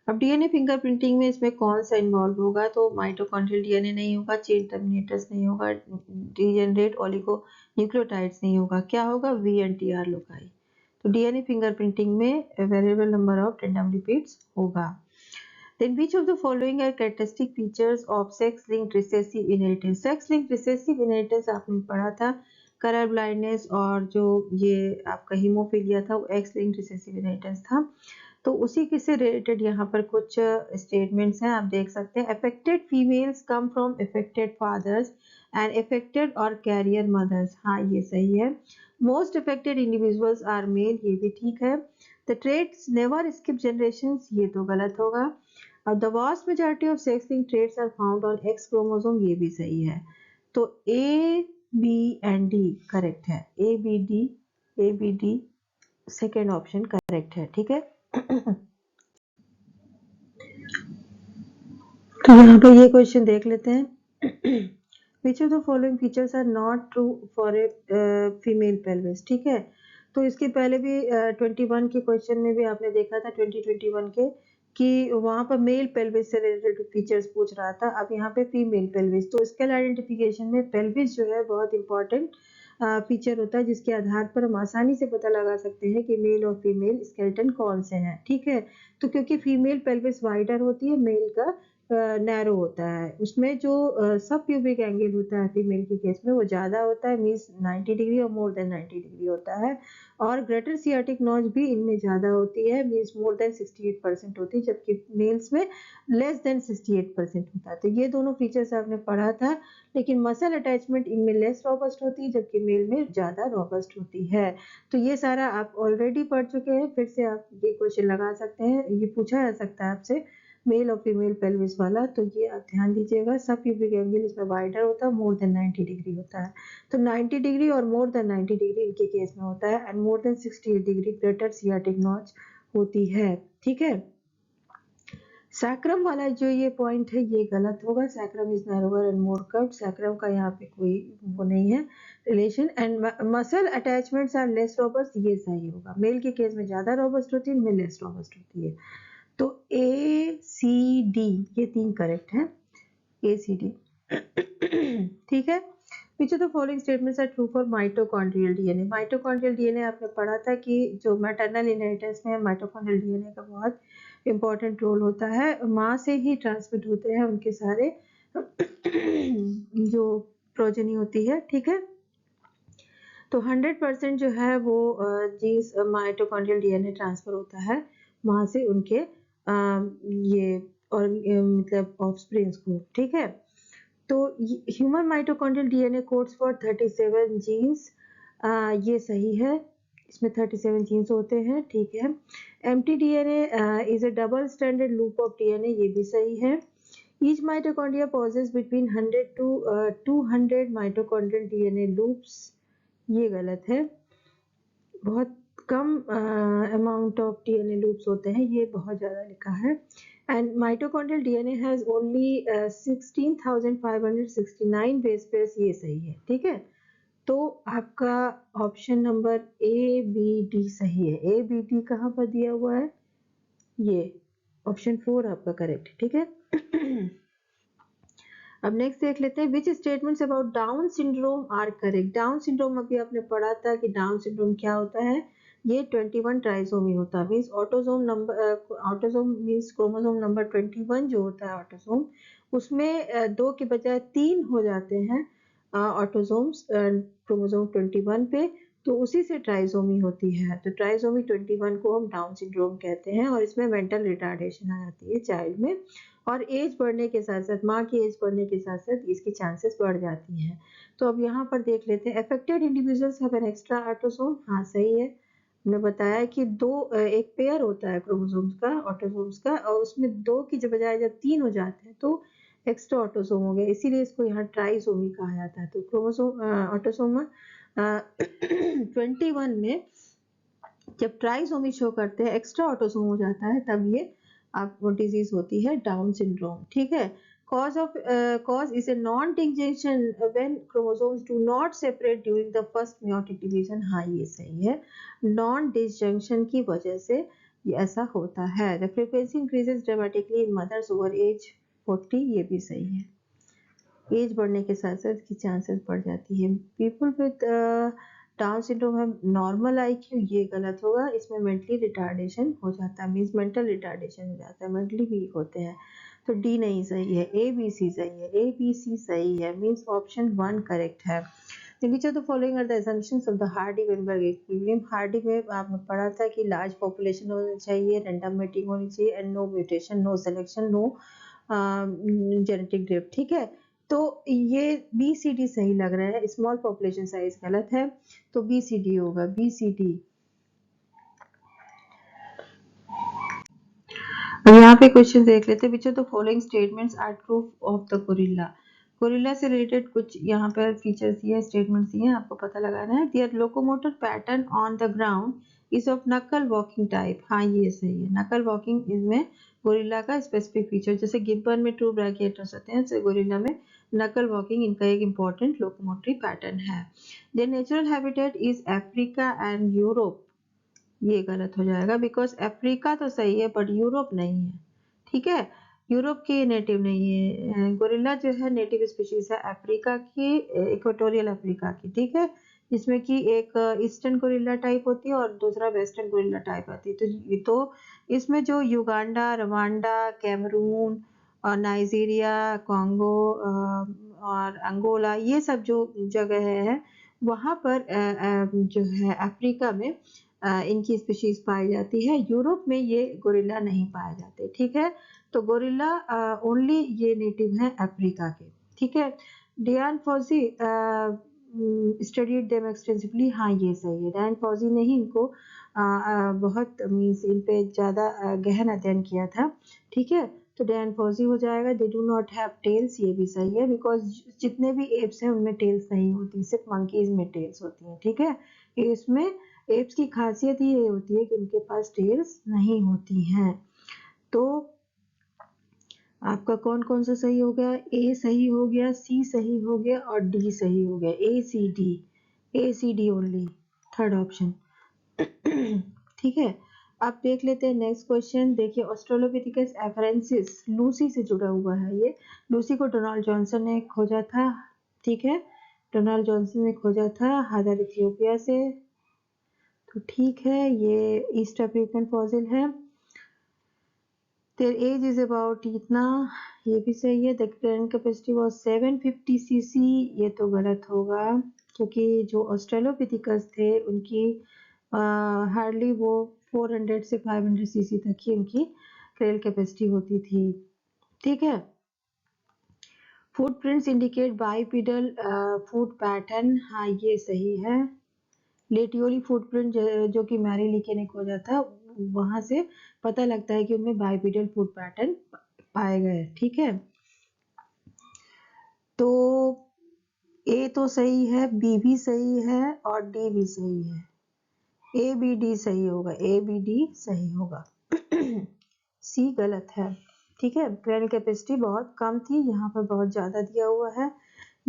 अब डीएनए फिंगरप्रिंटिंग में इसमें कौन सा इन्वॉल्व होगा, तो माइटोकॉन्ड्रियल डीएनए नहीं होगा, चेन टर्मिनेटर्स नहीं होगा, डीजेनरेट ओलिगो न्यूक्लियोटाइड्स नहीं होगा, क्या होगा, वीएनटीआर लोकाई। तो डीएनए फिंगरप्रिंटिंग में variable number of random repeats होगा। Then which of the following are characteristic features of sex-linked recessive inheritance? Sex-linked recessive inheritance आपने पढ़ा था, कलर ब्लाइंडनेस और जो ये आपका हीमोफीलिया था वो एक्स लिंक्ड रिसेसिव इनहेरिटेंस था। तो उसी के से रिलेटेड यहाँ पर कुछ स्टेटमेंट्स हैं, आप देख सकते हैं। Affected females come from affected fathers and affected और कैरियर मदर्स, हाँ ये सही है। Most affected individuals are male, ये भी ठीक है। The traits never skip generations, ये तो गलत होगा। The vast majority of sex-linked traits are found on X chromosome, ये भी सही है। तो A, B and D correct है। A, B, D second option correct है। ठीक है, तो यहाँ पे ये क्वेश्चन देख लेते हैं। Which of the following features are not true for a female pelvis? ठीक है, तो इसके पहले भी 21 के क्वेश्चन में भी आपने देखा था 2021 के कि वहाँ पर मेल पेल्विस से रिलेटेड फीचर्स पूछ रहा था। अब यहाँ पे फीमेल पेल्विस, तो स्केल आइडेंटिफिकेशन में पेल्विस जो है बहुत इंपॉर्टेंट फीचर होता है, जिसके आधार पर हम आसानी से पता लगा सकते हैं कि मेल और फीमेल स्केलेटन कौन से हैं। ठीक है, तो क्योंकि फीमेल पेल्विस वाइडर होती है, मेल का नैरो होता है, उसमें जो सब प्यूबिक एंगल होता है फीमेल के केस में वो ज़्यादा होता है, मीन्स 90 डिग्री और मोर देन 90 डिग्री होता है, और ग्रेटर सियाटिक नॉच भी इनमें ज़्यादा होती है, मीन्स मोर देन 68% होती है, जबकि मेल्स में लेस देन 68% होता है। तो ये दोनों फीचर्स आपने पढ़ा था, लेकिन मसल अटैचमेंट इनमें लेस रॉबस्ट होती है, जबकि मेल में ज़्यादा रॉबस्ट होती है। तो ये सारा आप ऑलरेडी पढ़ चुके हैं, फिर से आप ये क्वेश्चन लगा सकते हैं, ये पूछा जा सकता है आपसे मेल और फीमेल पेल्विस वाला। तो ये आप ध्यान दीजिएगा, सब प्यूबिक एंगल इसमें वाइडर होता है, मोर देन 90 डिग्री होता है। तो 90 डिग्री और मोर देन 90 डिग्री इनके केस में होता है, and more than 68 degree greater sciatic notch होती है। ठीक है, सैक्रम वाला जो ये पॉइंट है ये गलत होगा, sacrum is narrower and more curved, sacrum का यहाँ पे कोई वो नहीं है relation. And muscle attachments are less robust, ये सही होगा, मेल के केस में ज्यादा रॉबस्ट होती है, इनमें लेस रॉबस्ट होती है। तो ए सी डी ये 3 करेक्ट है, ए सी डी। ठीक है, पीछे तो following statements are true for mitochondrial DNA. Mitochondrial DNA आपने पढ़ा था कि जो मैटरनल इनहेरिटेंस में माइटोकॉन्ड्रियल डीएनए का बहुत इंपॉर्टेंट रोल होता है, माँ से ही ट्रांसमिट होते हैं उनके सारे जो प्रोजेनी होती है। ठीक है, तो 100% जो है वो जीन्स माइटोकॉन्ड्रियल डीएनए ट्रांसफर होता है वहाँ से उनके ये और मतलब ऑफस्प्रिंग्स को। ठीक है, तो human mitochondrial DNA codes for 37 genes, ये सही है, इसमें 37 जीन्स होते हैं। ठीक है, empty DNA is a double stranded loop of DNA, ये भी सही है। Each mitochondria possesses between 100 to 200 mitochondrial DNA loops, ये गलत है, बहुत कम अमाउंट ऑफ डीएनए लूप्स होते हैं, ये बहुत ज़्यादा लिखा है। And mitochondrial DNA has only 16,569 base pairs, ये सही है। ठीक है, तो आपका option number A B D सही है। ए बी डी कहाँ पर दिया हुआ है, ये ऑप्शन 4 आपका करेक्ट है। ठीक है, अब नेक्स्ट देख लेते हैं, which statements about Down syndrome are correct. Down syndrome अभी आपने पढ़ा था कि डाउन सिंड्रोम क्या होता है, ये 21 ट्राइसोमी होता है, means autosome number, autosome means chromosome number 21 जो होता है ऑटोसोम, उसमें 2 के बजाय 3 हो जाते हैं ऑटोसोम्स क्रोमोसोम 21 पे, तो उसी से ट्राइसोमी होती है। तो ट्राइसोमी 21 को हम डाउन सिंड्रोम कहते हैं, और इसमें मेंटल रिटार्डेशन आ जाती है चाइल्ड में, और एज बढ़ने के साथ साथ, माँ की एज बढ़ने के साथ साथ इसकी चांसेस बढ़ जाती हैं। तो अब यहाँ पर देख लेते हैं, affected individuals have an extra autosome, हाँ सही है, हमने बताया कि एक पेयर होता है क्रोमोसोम्स का, ऑटोसोम्स का, और उसमें 2 की बजाय जब 3 हो जाते हैं तो एक्स्ट्रा ऑटोसोम हो गया, इसीलिए इसको यहाँ ट्राइसोमी कहा जाता है। तो क्रोमोसोम ऑटोसोम 21 में जब ट्राइसोमी शो करते हैं, एक्स्ट्रा ऑटोसोम हो जाता है, तब ये आपको डिजीज होती है डाउन सिंड्रोम। ठीक है, cause is a non-disjunction when chromosomes do not separate during the first meiotic division, हाँ ये सही है, नॉन डिसजंक्शन की वजह से ये ऐसा होता है। The frequency increases dramatically in mothers over age 40, ये भी सही है, एज बढ़ने के साथ साथ इसकी चांसेस बढ़ जाती है। पीपल विद डाउन सिंड्रोम है नॉर्मल IQ, ये गलत होगा, इसमें मेंटली रिटार्डेशन हो जाता है, मीन्स मेंटल रिटार्डेशन हो जाता है, मेंटली वीक होते हैं। तो डी नहीं सही है, ए बी सी सही है, ए बी सी सही है, मीन्स ऑप्शन 1 करेक्ट है। Which of the following are the assumptions of the Hardy-Weinberg equilibrium? Hardy में आपने पढ़ा था कि लार्ज पॉपुलेशन होनी चाहिए, रैंडम मेटिंग होनी चाहिए, and no mutation, no selection, no genetic drift. ठीक है, तो ये बी सी डी सही लग रहा है, स्मॉल पॉपुलेशन साइज गलत है, तो बी सी डी होगा, बी सी डी। अब यहाँ पे क्वेश्चन देख लेते हैं, which of the following statements are true of the gorilla. Gorilla से रिलेटेड कुछ यहाँ पर फीचर्स दिए, स्टेटमेंट्स दिए, आपको पता लगाना है। Their locomotor pattern on the ground is of knuckle walking type. हाँ ये सही है, नकल वॉकिंग इसमें गोरिल्ला का स्पेसिफिक फीचर, जैसे गिब्बन में ट्रू ब्रैकिएटर्स होते हैं, गोरिल्ला में नकल वॉकिंग इनका एक इम्पॉर्टेंट लोकोमोटरी पैटर्न है। Their natural habitat is Africa and Europe, ये गलत हो जाएगा बिकॉज अफ्रीका तो सही है बट यूरोप नहीं है, ठीक है, यूरोप की नेटिव नहीं है। गोरिल्ला जो है नेटिव स्पीशीज है अफ्रीका की, इक्वेटोरियल अफ्रीका की, ठीक है, जिसमें कि एक ईस्टर्न गोरिल्ला टाइप होती है और दूसरा वेस्टर्न गोरिल्ला टाइप आती है। तो इसमें जो युगांडा, रवांडा, कैमरून और नाइजीरिया, कॉन्गो और अंगोला, ये सब जो जगह है वहाँ पर जो है अफ्रीका में इनकी स्पीशीज पाई जाती है। यूरोप में ये गोरिल्ला नहीं पाए जाते, ठीक है, तो गोरिल्ला ओनली ये नेटिव है अफ्रीका के, ठीक है। डियान फौजी स्टडीड देम एक्सटेंसिवली, हाँ ये सही है, डियान फौजी ने ही इनको बहुत मीन्स इन पे ज़्यादा गहन अध्ययन किया था, ठीक है, तो डियान फौजी हो जाएगा। They do not have tails, ये भी सही है बिकॉज जितने भी एप्स हैं उनमें टेल्स नहीं होती, सिर्फ मंकीज में टेल्स होती हैं, ठीक है। इसमें एप्स की खासियत ये होती है कि उनके पास टेल्स नहीं होती हैं। तो आपका कौन कौन सा सही हो गया? ए सही हो गया, सी सही हो गया और डी सही हो गया। A C D only, third option. ठीक है, अब देख लेते हैं नेक्स्ट क्वेश्चन। देखिए ऑस्ट्रेलोपिथेकस एफरेंसिस लूसी से जुड़ा हुआ है। ये लूसी को डोनाल्ड जॉनसन ने खोजा था, ठीक है, डोनाल्ड जॉनसन ने खोजा था हादर इथियोपिया से, तो ठीक है, ये ईस्ट अफ्रीकन फॉसिल है। देयर एज इज अबाउट इतना, ये भी सही है। The carrying capacity was 750 CC, ये तो गलत होगा क्योंकि जो ऑस्ट्रेलोपिथिकस थे उनकी हार्डली वो 400 से 500 सीसी तक ही उनकी क्रेल कैपेसिटी होती थी, ठीक है। Footprints indicate bipedal foot pattern, हाँ ये सही है। लेटियोली फुटप्रिंट जो कि मैरी लीके ने खोजा था, वहां से पता लगता है कि उनमें बाइपेडल फुट पैटर्न पाए गए, ठीक है। तो ए तो सही है, बी भी सही है और डी भी सही है। ए बी डी सही होगा, ए बी डी सही होगा। सी गलत है, ठीक है। क्रेनियल कैपेसिटी बहुत कम थी, यहाँ पर बहुत ज्यादा दिया हुआ है।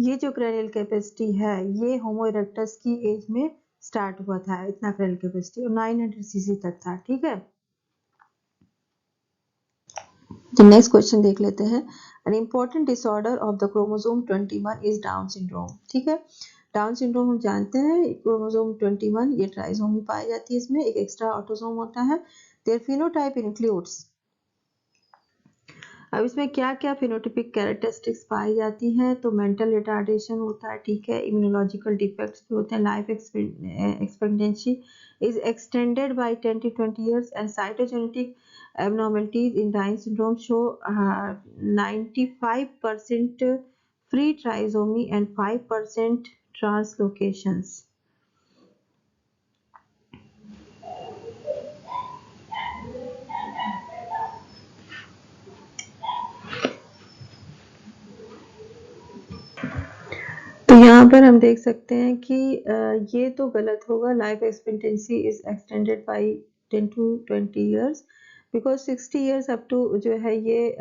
ये जो क्रेनियल कैपेसिटी है ये होमो इरेक्टस की एज में स्टार्ट हुआ था, इतना क्रेनियल कैपेसिटी, और 900 सीसी तक था, ठीक है। तो नेक्स्ट क्वेश्चन देख लेते हैं। An important disorder of the chromosome 21 is down syndrome, ठीक है। डाउन सिंड्रोम हम जानते हैं, क्रोमोसोम 21 ये ट्राइसोम में पाई जाती है, इसमें एक एक्स्ट्रा ऑटोसोम होता है। देयर फिनोटाइप इंक्लूड्स, अब इसमें क्या क्या फिनोटिपिक कैरेक्टरिस्टिक्स पाई जाती हैं, तो मेंटल रिटार्डेशन होता है, ठीक है, इम्यूनोलॉजिकल डिफेक्ट्स भी होते हैं, life expectancy is extended by 10 to 20 years and cytogenetic abnormalities in Down syndrome show 95% free trisomy and 5% translocations. तो यहाँ पर हम देख सकते हैं कि ये तो गलत होगा, life expectancy is extended by 10 to 20 years because 60 years up to जो है ये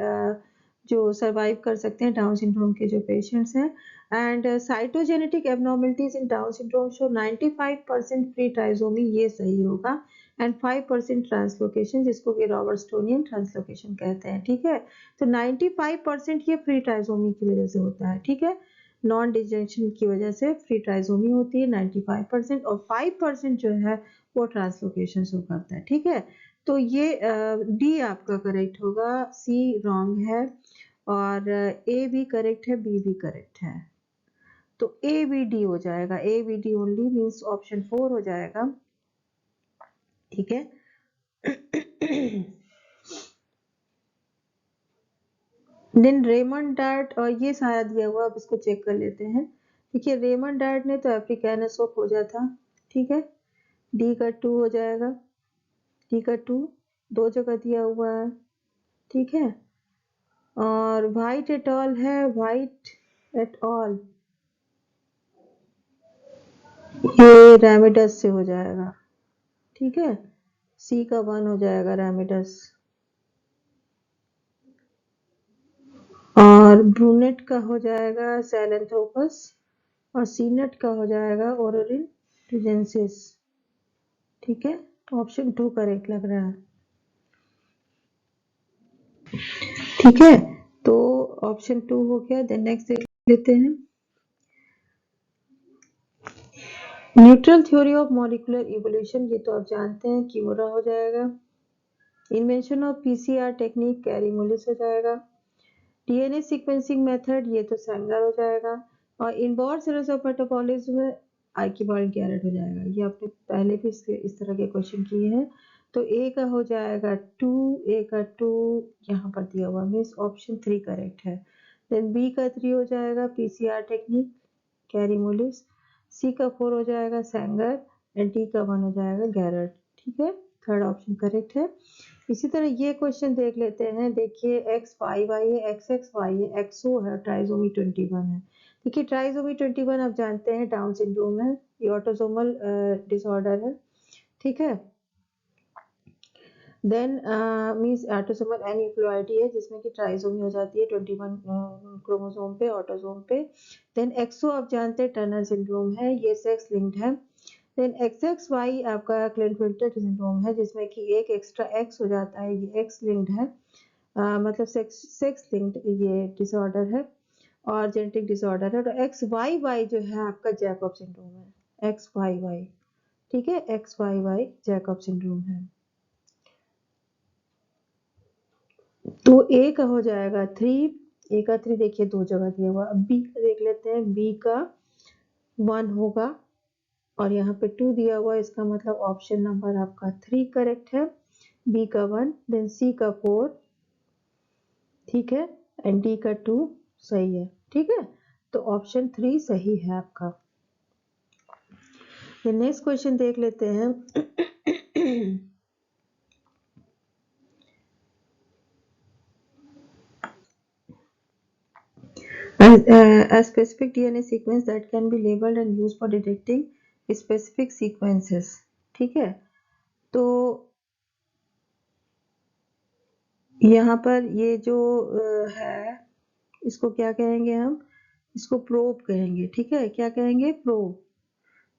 जो सर्वाइव कर सकते हैं डाउन सिंड्रोम के जो पेशेंट्स हैं। And cytogenetic abnormalities in down syndrome show 95% free trisomy, ये सही होगा, एंड 5% ट्रांसलोकेशन, जिसको कि रॉबर्टसोनियन ट्रांसलोकेशन कहते हैं, ठीक है। तो 95% ये फ्री ट्राइसोमी की वजह से होता है, ठीक है, नॉन डिजेंशन की वजह से फ्री ट्राइसोमी होती है 95%, और 5% जो है वो ट्रांसलोकेशन शो करता है, ठीक है। तो ये डी आपका करेक्ट होगा, सी रॉन्ग है, और ए भी करेक्ट है, बी भी करेक्ट है, तो ए बी डी हो जाएगा, A B D only means option 4 हो जाएगा, ठीक है। देन रेमंड डार्ट, और ये सारा दिया हुआ, अब इसको चेक कर लेते हैं। देखिए रेमंड डार्ट ने तो अफ्रीकानस को खोजा था, ठीक है, डी का 2 हो जाएगा, डी का 2 दो जगह दिया हुआ है, ठीक है। और वाइट एट ऑल है, वाइट एट ऑल, ये रेमिडस से हो जाएगा, ठीक है, सी का 1 हो जाएगा रैमिडस, और ब्रूनेट का हो जाएगा सैलेंथोपस, और सीनेट का हो जाएगा ओरोरिन ट्यूजेंसिस। ठीक है, ऑप्शन 2 करेक्ट लग रहा है। ठीक है, तो ऑप्शन 2 हो गया। देन नेक्स्ट देख लेते हैं, neutral theory of molecular evolution, ये तो आप जानते हैं किमोरा हो जाएगा। Invention of PCR technique carry मुलिस हो जाएगा। डीएनए सीक्वेंसिंग मेथड, ये तो सैंगर हो जाएगा। और inborn cells of metabolism Archibald Garrod हो जाएगा। ये आपने पहले भी इस तरह के क्वेश्चन किए हैं। तो ए का हो जाएगा 2, ए का 2 यहाँ पर दिया हुआ, मीन्स ऑप्शन 3 करेक्ट है। देन बी का 3 हो जाएगा पीसीआर टेक्निक कैरी मुलिस, सी का 4 हो जाएगा सैंगर, एंड डी का 1 हो जाएगा गैरेट। ठीक है, थर्ड ऑप्शन करेक्ट है। इसी तरह ये क्वेश्चन देख लेते हैं। देखिए XYY है, XXY है, XO है, ट्राइसोमी 21 है। देखिए ट्राइसोमी 21 आप जानते हैं डाउन सिंड्रोम है, ये ऑटोसोमल डिसऑर्डर है। ठीक है, देन मीन्स ऑटोसोमल एन्यूक्लोइडी है, जिसमें कि ट्राइसोमी हो जाती है 21 क्रोमोसोम पे, ऑटोसोम पे। देन एक्सो आप जानते हैं टर्नर सिंड्रोम है, ये सेक्स लिंक्ड है। देन XXY आपका क्लिनफिल्टर सिंड्रोम है, जिसमें कि एक एक्स्ट्रा एक्स हो जाता है, ये एक्स लिंक्ड है, मतलब सेक्स लिंक्ड ये डिसऑर्डर है और जेनेटिक डिसऑर्डर है। तो XYY जो है आपका जैकब सिंड्रोम है, XYY। ठीक है, XYY जैकब सिंड्रोम है। तो ए का हो जाएगा 3, ए का 3 देखिए दो जगह दिया हुआ। अब बी का देख लेते हैं, बी का 1 होगा और यहाँ पे 2 दिया हुआ, इसका मतलब ऑप्शन नंबर आपका 3 करेक्ट है, बी का 1, देन सी का 4, ठीक है, एंड डी का 2 सही है। ठीक है, तो ऑप्शन 3 सही है आपका। नेक्स्ट क्वेश्चन देख लेते हैं। A specific DNA sequence that can be labeled and used for detecting specific sequences। ठीक है, तो यहाँ पर ये जो है, इसको क्या कहेंगे हम, इसको प्रोब कहेंगे। ठीक है, क्या कहेंगे, प्रोब।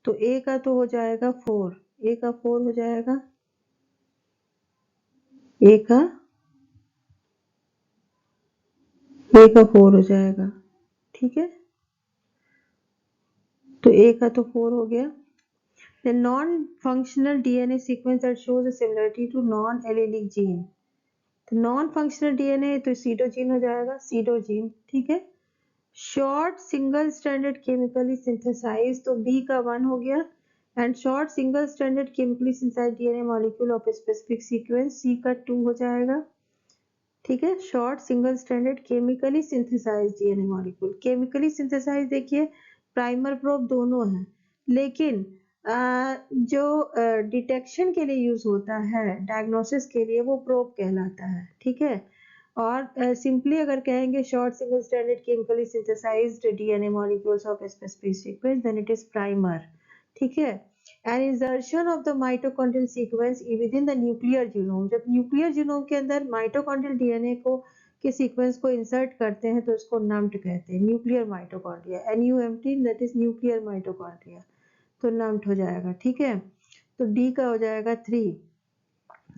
तो ए का तो हो जाएगा 4, ए का 4 हो जाएगा, ए का 4 हो जाएगा। ठीक है, तो ए का तो 4 हो गया। The non-functional DNA sequence that shows a similarity to non-allelic gene, तो नॉन फंक्शनल डीएनए तो सीडोजीन हो जाएगा, सीडोजीन। ठीक है, short single standard chemically synthesise, तो बी का 1 हो गया। And short single standard chemically synthesise DNA molecule of specific sequence, C का 2 हो जाएगा। ठीक है, short single standard chemically synthesise DNA molecule. Chemically synthesise देखिए प्राइमर प्रोब दोनों है, लेकिन जो डिटेक्शन के लिए यूज होता है, डायग्नोसिस के लिए, वो प्रोब कहलाता है। ठीक है, और सिंपली अगर कहेंगे short single standard chemically synthesised DNA molecules of specific sequence, then it is primer. ठीक है, an insertion of the mitochondrial sequence within the nuclear genome, जब न्यूक्लियर जीनोम के अंदर माइटोकॉन्ड्रियल डीएनए को के सीक्वेंस को इंसर्ट करते हैं तो उसको नम्ड कहते हैं, nuclear mitochondria, NUMT, that is nuclear mitochondria, तो नम्ड हो जाएगा। ठीक है, तो डी का हो जाएगा 3,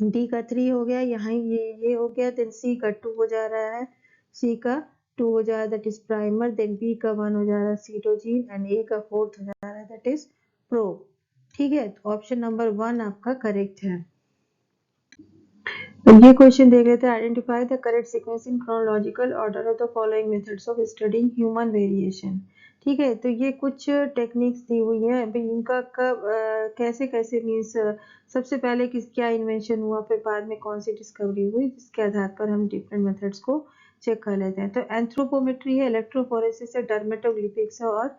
डी का 3 हो गया, यहाँ ये हो गया। देन सी का 2 हो जा रहा है, सी का 2 हो जा रहा है, that is primer. Then B का 1 हो जा रहा है, सीटोजीन, एंड ए का 4th हो जा रहा है, दैट इज प्रोब। ठीक है, तो ऑप्शन नंबर 1 आपका करेक्ट है। तो ये क्वेश्चन देख लेते हैं, identify the correct sequence in chronological order of the following methods of studying human variation. ठीक है, तो ये कुछ टेक्निक्स दी हुई है, अभी इनका कब कैसे कैसे मीन्स सबसे पहले क्या इन्वेंशन हुआ, फिर बाद में कौन सी डिस्कवरी हुई, जिसके आधार पर हम डिफरेंट मेथड्स को चेक कर लेते हैं। तो एंथ्रोपोमेट्री है, इलेक्ट्रोफोरेसिस है, डर्मेटोग्लिपिक्स है, और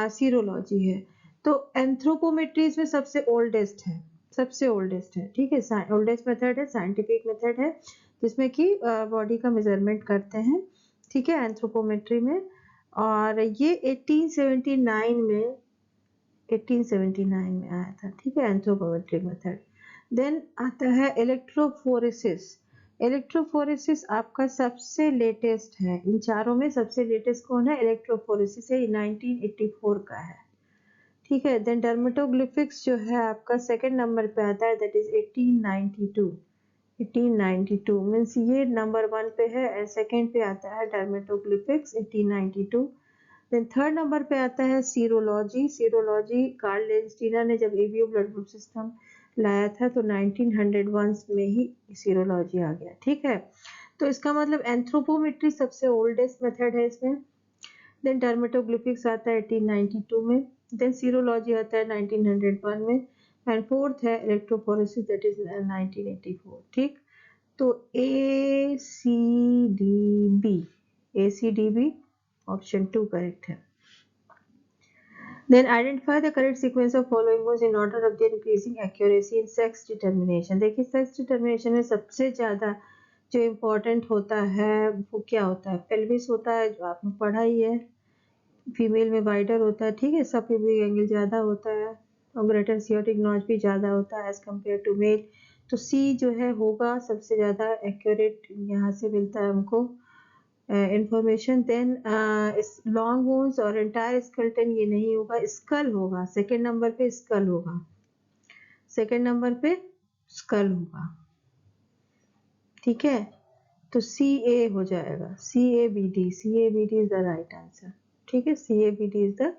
सीरोलॉजी है। तो एंथ्रोपोमेट्री इसमें सबसे ओल्डेस्ट है, सबसे ओल्डेस्ट है। ठीक है, ओल्डेस्ट मेथड है, साइंटिफिक मेथड है, जिसमें कि बॉडी का मेजरमेंट करते हैं। ठीक है, एंथ्रोपोमेट्री में, और ये 1879 में आया था। ठीक है, एंथ्रोपोमेट्रिक मेथड। देन आता है इलेक्ट्रोफोरेसिस। इलेक्ट्रोफोरेसिस आपका सबसे लेटेस्ट है, इन चारों में सबसे लेटेस्ट कौन है? इलेक्ट्रोफोरेसिस है, 1984 का है। ठीक है। देन डर्मेटोग्लिफिक्स जो है आपका सेकंड नंबर पे आता है, दैट इज 1892। 1892 मीन्स ये नंबर 1 पे है एंड सेकंड पे आता है डर्मेटोग्लिफिक्स 1892। देन थर्ड नंबर पे आता है सीरोलॉजी। सीरोलॉजी कार्ल लेंस्टीनर ने जब एवीओ ब्लड ग्रुप सिस्टम लाया था तो 1901 में ही सीरोलॉजी आ गया। ठीक है, तो इसका मतलब एंथ्रोपोमेट्री सबसे ओल्डेस्ट मेथड है इसमें। देन डर्मेटोग्लिफिक्स आता है 1892 में, देन सीरोलॉजी आता है 1901 में एंड फोर्थ है इलेक्ट्रोफोरेसिस दैट इज 1984। ठीक, तो ACDB ऑप्शन 2 करेक्ट है। Then identify the correct sequence of following was in order of their increasing accuracy in sex determination। देखिए सेक्स डिटर्मिनेशन में सबसे ज़्यादा जो इम्पोर्टेंट होता है वो क्या होता है? पेल्विस होता है, जो आपने पढ़ा ही है। फीमेल में वाइडर होता है, ठीक है, सबक्यूबिक एंगल ज़्यादा होता है और ग्रेटर सियोटिक नॉच भी ज़्यादा होता है एज कम्पेयर टू मेल। तो सी जो है होगा सबसे ज़्यादा एक्यूरेट, यहाँ से मिलता है हमको इंफॉर्मेशन। देन लॉन्ग बोन्स और एंटायर स्केलेटन ये नहीं होगा, स्कल होगा, सेकेंड नंबर पे स्कल होगा, सेकेंड नंबर पे स्कल होगा। ठीक है, तो CA हो जाएगा, CABD is the right answer. ठीक है, CABD is the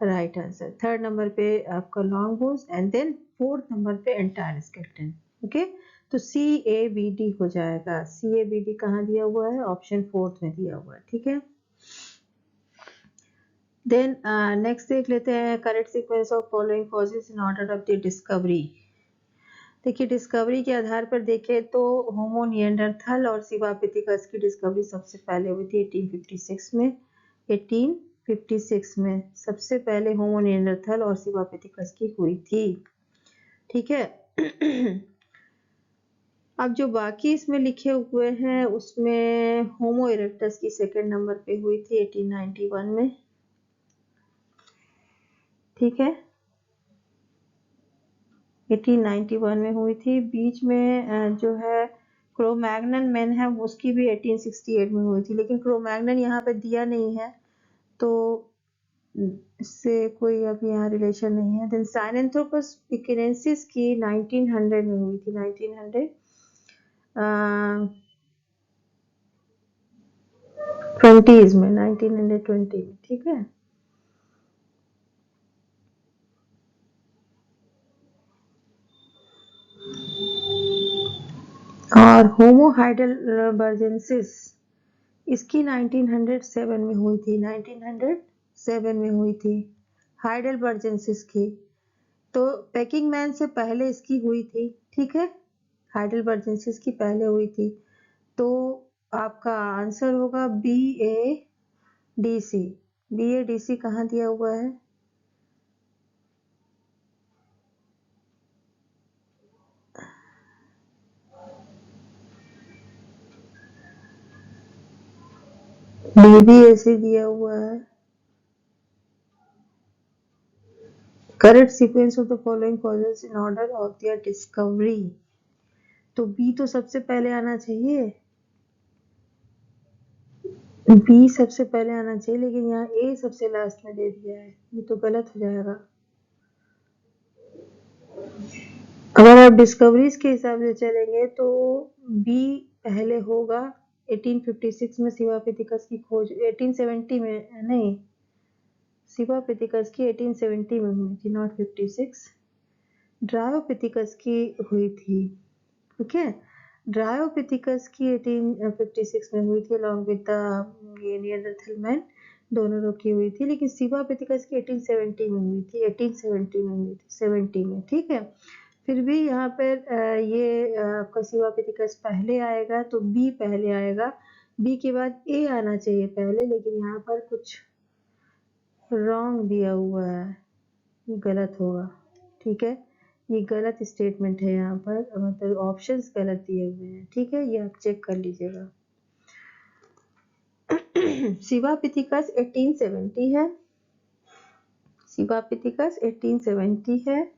right answer. Third number पे आपका long bones and then fourth number पे एंटायर स्केलेटन। ओके, तो CABD हो जाएगा। CABD कहाँ दिया हुआ है? ऑप्शन फोर्थ में दिया हुआ है। ठीक है, देन नेक्स्ट देख लेते हैं correct sequence of following causes in order of the discovery. देखिए डिस्कवरी के आधार पर देखें तो होमो निएंडरथल और सिवापिथिकस की डिस्कवरी सबसे पहले हुई थी 1856 में। 1856 में सबसे पहले होमो निएंडरथल और सिवापिथिकस की हुई थी। ठीक है, अब जो बाकी इसमें लिखे हुए हैं उसमें होमो इरेक्टस की सेकंड नंबर पे हुई थी 1891 में। ठीक है, 1891 में हुई थी। बीच में जो है क्रोमैग्नन मैन है उसकी भी 1868 में हुई थी, लेकिन क्रोमैग्नन यहाँ पे दिया नहीं है तो इससे कोई अभी यहाँ रिलेशन नहीं है। देन साइनेंथ्रोपस पिकिनेंसिस की 1900 में हुई थी, 1920 में, 1920 में। ठीक है, और होमो हाइडेलबर्जेंसिस इसकी 1907 में हुई थी, 1907 में हुई थी हाइडेलबर्जेंसिस की। तो पेकिंग मैन से पहले इसकी हुई थी। ठीक है, हाइडेलबर्जेंसिस की पहले हुई थी, तो आपका आंसर होगा BADC। BADC कहाँ दिया हुआ है? BBAC दिया हुआ है। Correct sequence of the following causes in order of their discovery, तो बी तो सबसे पहले आना चाहिए, बी सबसे पहले आना चाहिए, लेकिन यहाँ ए सबसे लास्ट में दे दिया है, ये तो गलत हो जाएगा। अगर आप डिस्कवरीज के हिसाब से चलेंगे तो बी पहले होगा। 1856 में सिवापिथिकस की खोज, 1870 में नहीं, सिवापिथिकस की 1870 में हुई थी, नॉट 56। ड्रायोपिथिकस की हुई थी। ओके, ड्रायोपिथिकस की 1856 में हुई थी along with the Neanderthal man, दोनों लोग की हुई थी, लेकिन सिवापिथिकस की 1870 में हुई थी, 1870 में हुई थी, 70 में। ठीक है, फिर भी यहाँ पर ये आपका सिवापिथिकस पहले आएगा तो बी पहले आएगा, बी के बाद ए आना चाहिए पहले, लेकिन यहाँ पर कुछ रॉन्ग दिया हुआ है, ये गलत होगा। ठीक है, ये गलत स्टेटमेंट है, यहाँ पर मतलब ऑप्शंस गलत दिए हुए हैं। ठीक है, ये आप चेक कर लीजिएगा। सिवापिथिकस 1870 है, सिवापिथिकस 1870 है।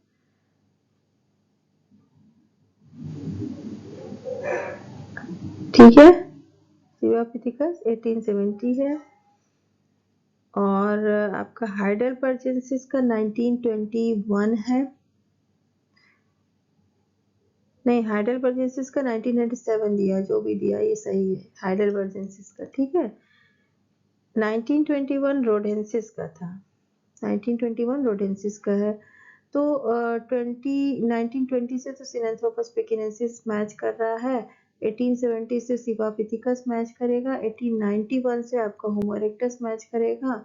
ठीक है, सिवापिथिकस 1870 है। और आपका हाइडेलबर्जेंसिस का 1921 है। नहीं, हाइडेलबर्जेंसिस का 1997 दिया, जो भी दिया ये सही है हाइडेलबर्जेंसिस का। ठीक है, 1921 रोडेंसिस का था, 1921 रोडेंसिस का है। तो 1920 से तो सिनेंथ्रोपस पेकिनेंसिस मैच कर रहा है, 1870 से सिवापिथिकस मैच करेगा, 1891 से आपका होमो इरेक्टस मैच करेगा।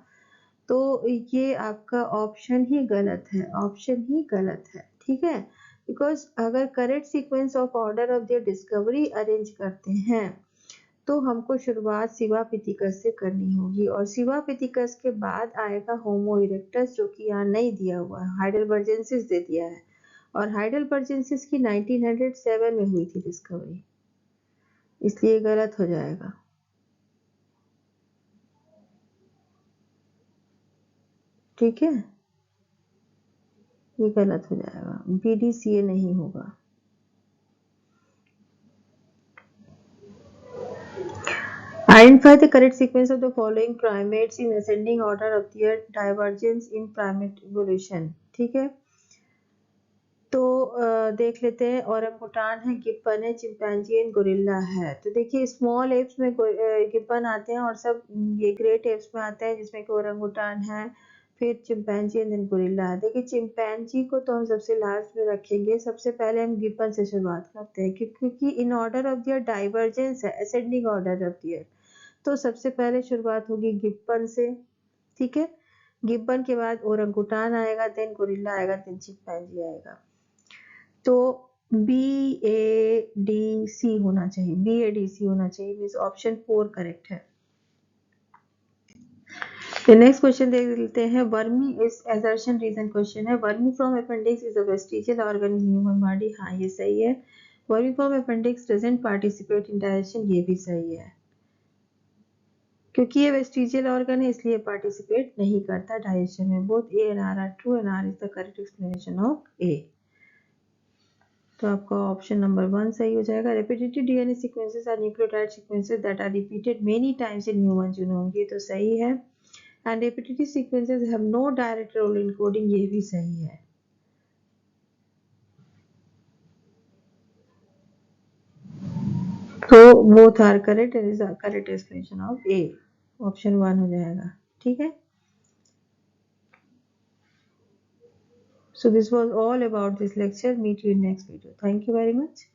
तो ये आपका ऑप्शन ही गलत है, ऑप्शन ही गलत है। ठीक है, बिकॉज अगर correct sequence of order of their discovery arrange करते हैं तो हमको शुरुआत सिवापिथिकस से करनी होगी, और सिवापिथिकस के बाद आएगा होमो इरेक्टस, जो कि यहाँ नहीं दिया हुआ है, हाइडेलबर्जेंसिस दे दिया है। और हाइडेलबर्जेंसिस की 1907 में हुई थी डिस्कवरी, इसलिए गलत हो जाएगा। ठीक है, ये गलत हो जाएगा, BDCA नहीं होगा। Identify the correct sequence of the following primates in ascending order of their divergence in primate evolution। ठीक है, तो देख लेते हैं। औरंगुटान है, गिब्बन है, चिंपैंजी एंड गोरिल्ला है। तो देखिए स्मॉल एप्स में गिब्बन आते हैं और सब ये ग्रेट एप्स में आते हैं, जिसमें कि औरंगुटान है, फिर चिंपैंजी एंड देन गोरिल्ला है। देखिए चिंपैंजी को तो हम सबसे लास्ट में रखेंगे, सबसे पहले हम गिब्बन से शुरुआत करते हैं, क्योंकि in order of their divergence है, असेंडिंग ऑर्डर ऑफ दियर। तो सबसे पहले शुरुआत होगी गिब्बन से। ठीक है, गिब्बन के बाद ओरंगुटान आएगा, देन गोरिल्ला आएगा, देन चिंपैंजी आएगा। तो BADC होना चाहिए, BADC होना चाहिए, मींस ऑप्शन 4 करेक्ट है। नेक्स्ट क्वेश्चन देख लेते हैं। वर्मी इस असर्शन रीजन क्वेश्चन है। Vermi from appendix is a vestigial organ in human body. हाँ, ये सही है। Vermi from appendix doesn't participate in digestion, ये भी सही है, क्योंकि ये वेस्टिजियल ऑर्गन है इसलिए पार्टिसिपेट नहीं करता डाइजेशन में। Both A and R are true and R is the correct explanation of A. तो आपका ऑप्शन नंबर 1 सही हो जाएगा। Repetitive DNA sequences are nucleotide sequences that are repeated many times in human genome, ये तो सही है। And repetitive sequences have no direct role in coding, ये भी सही है। तो both are correct and is the correct explanation of A, option 1 हो जाएगा। ठीक है, so this was all about this lecture. Meet you in next video. Thank you very much.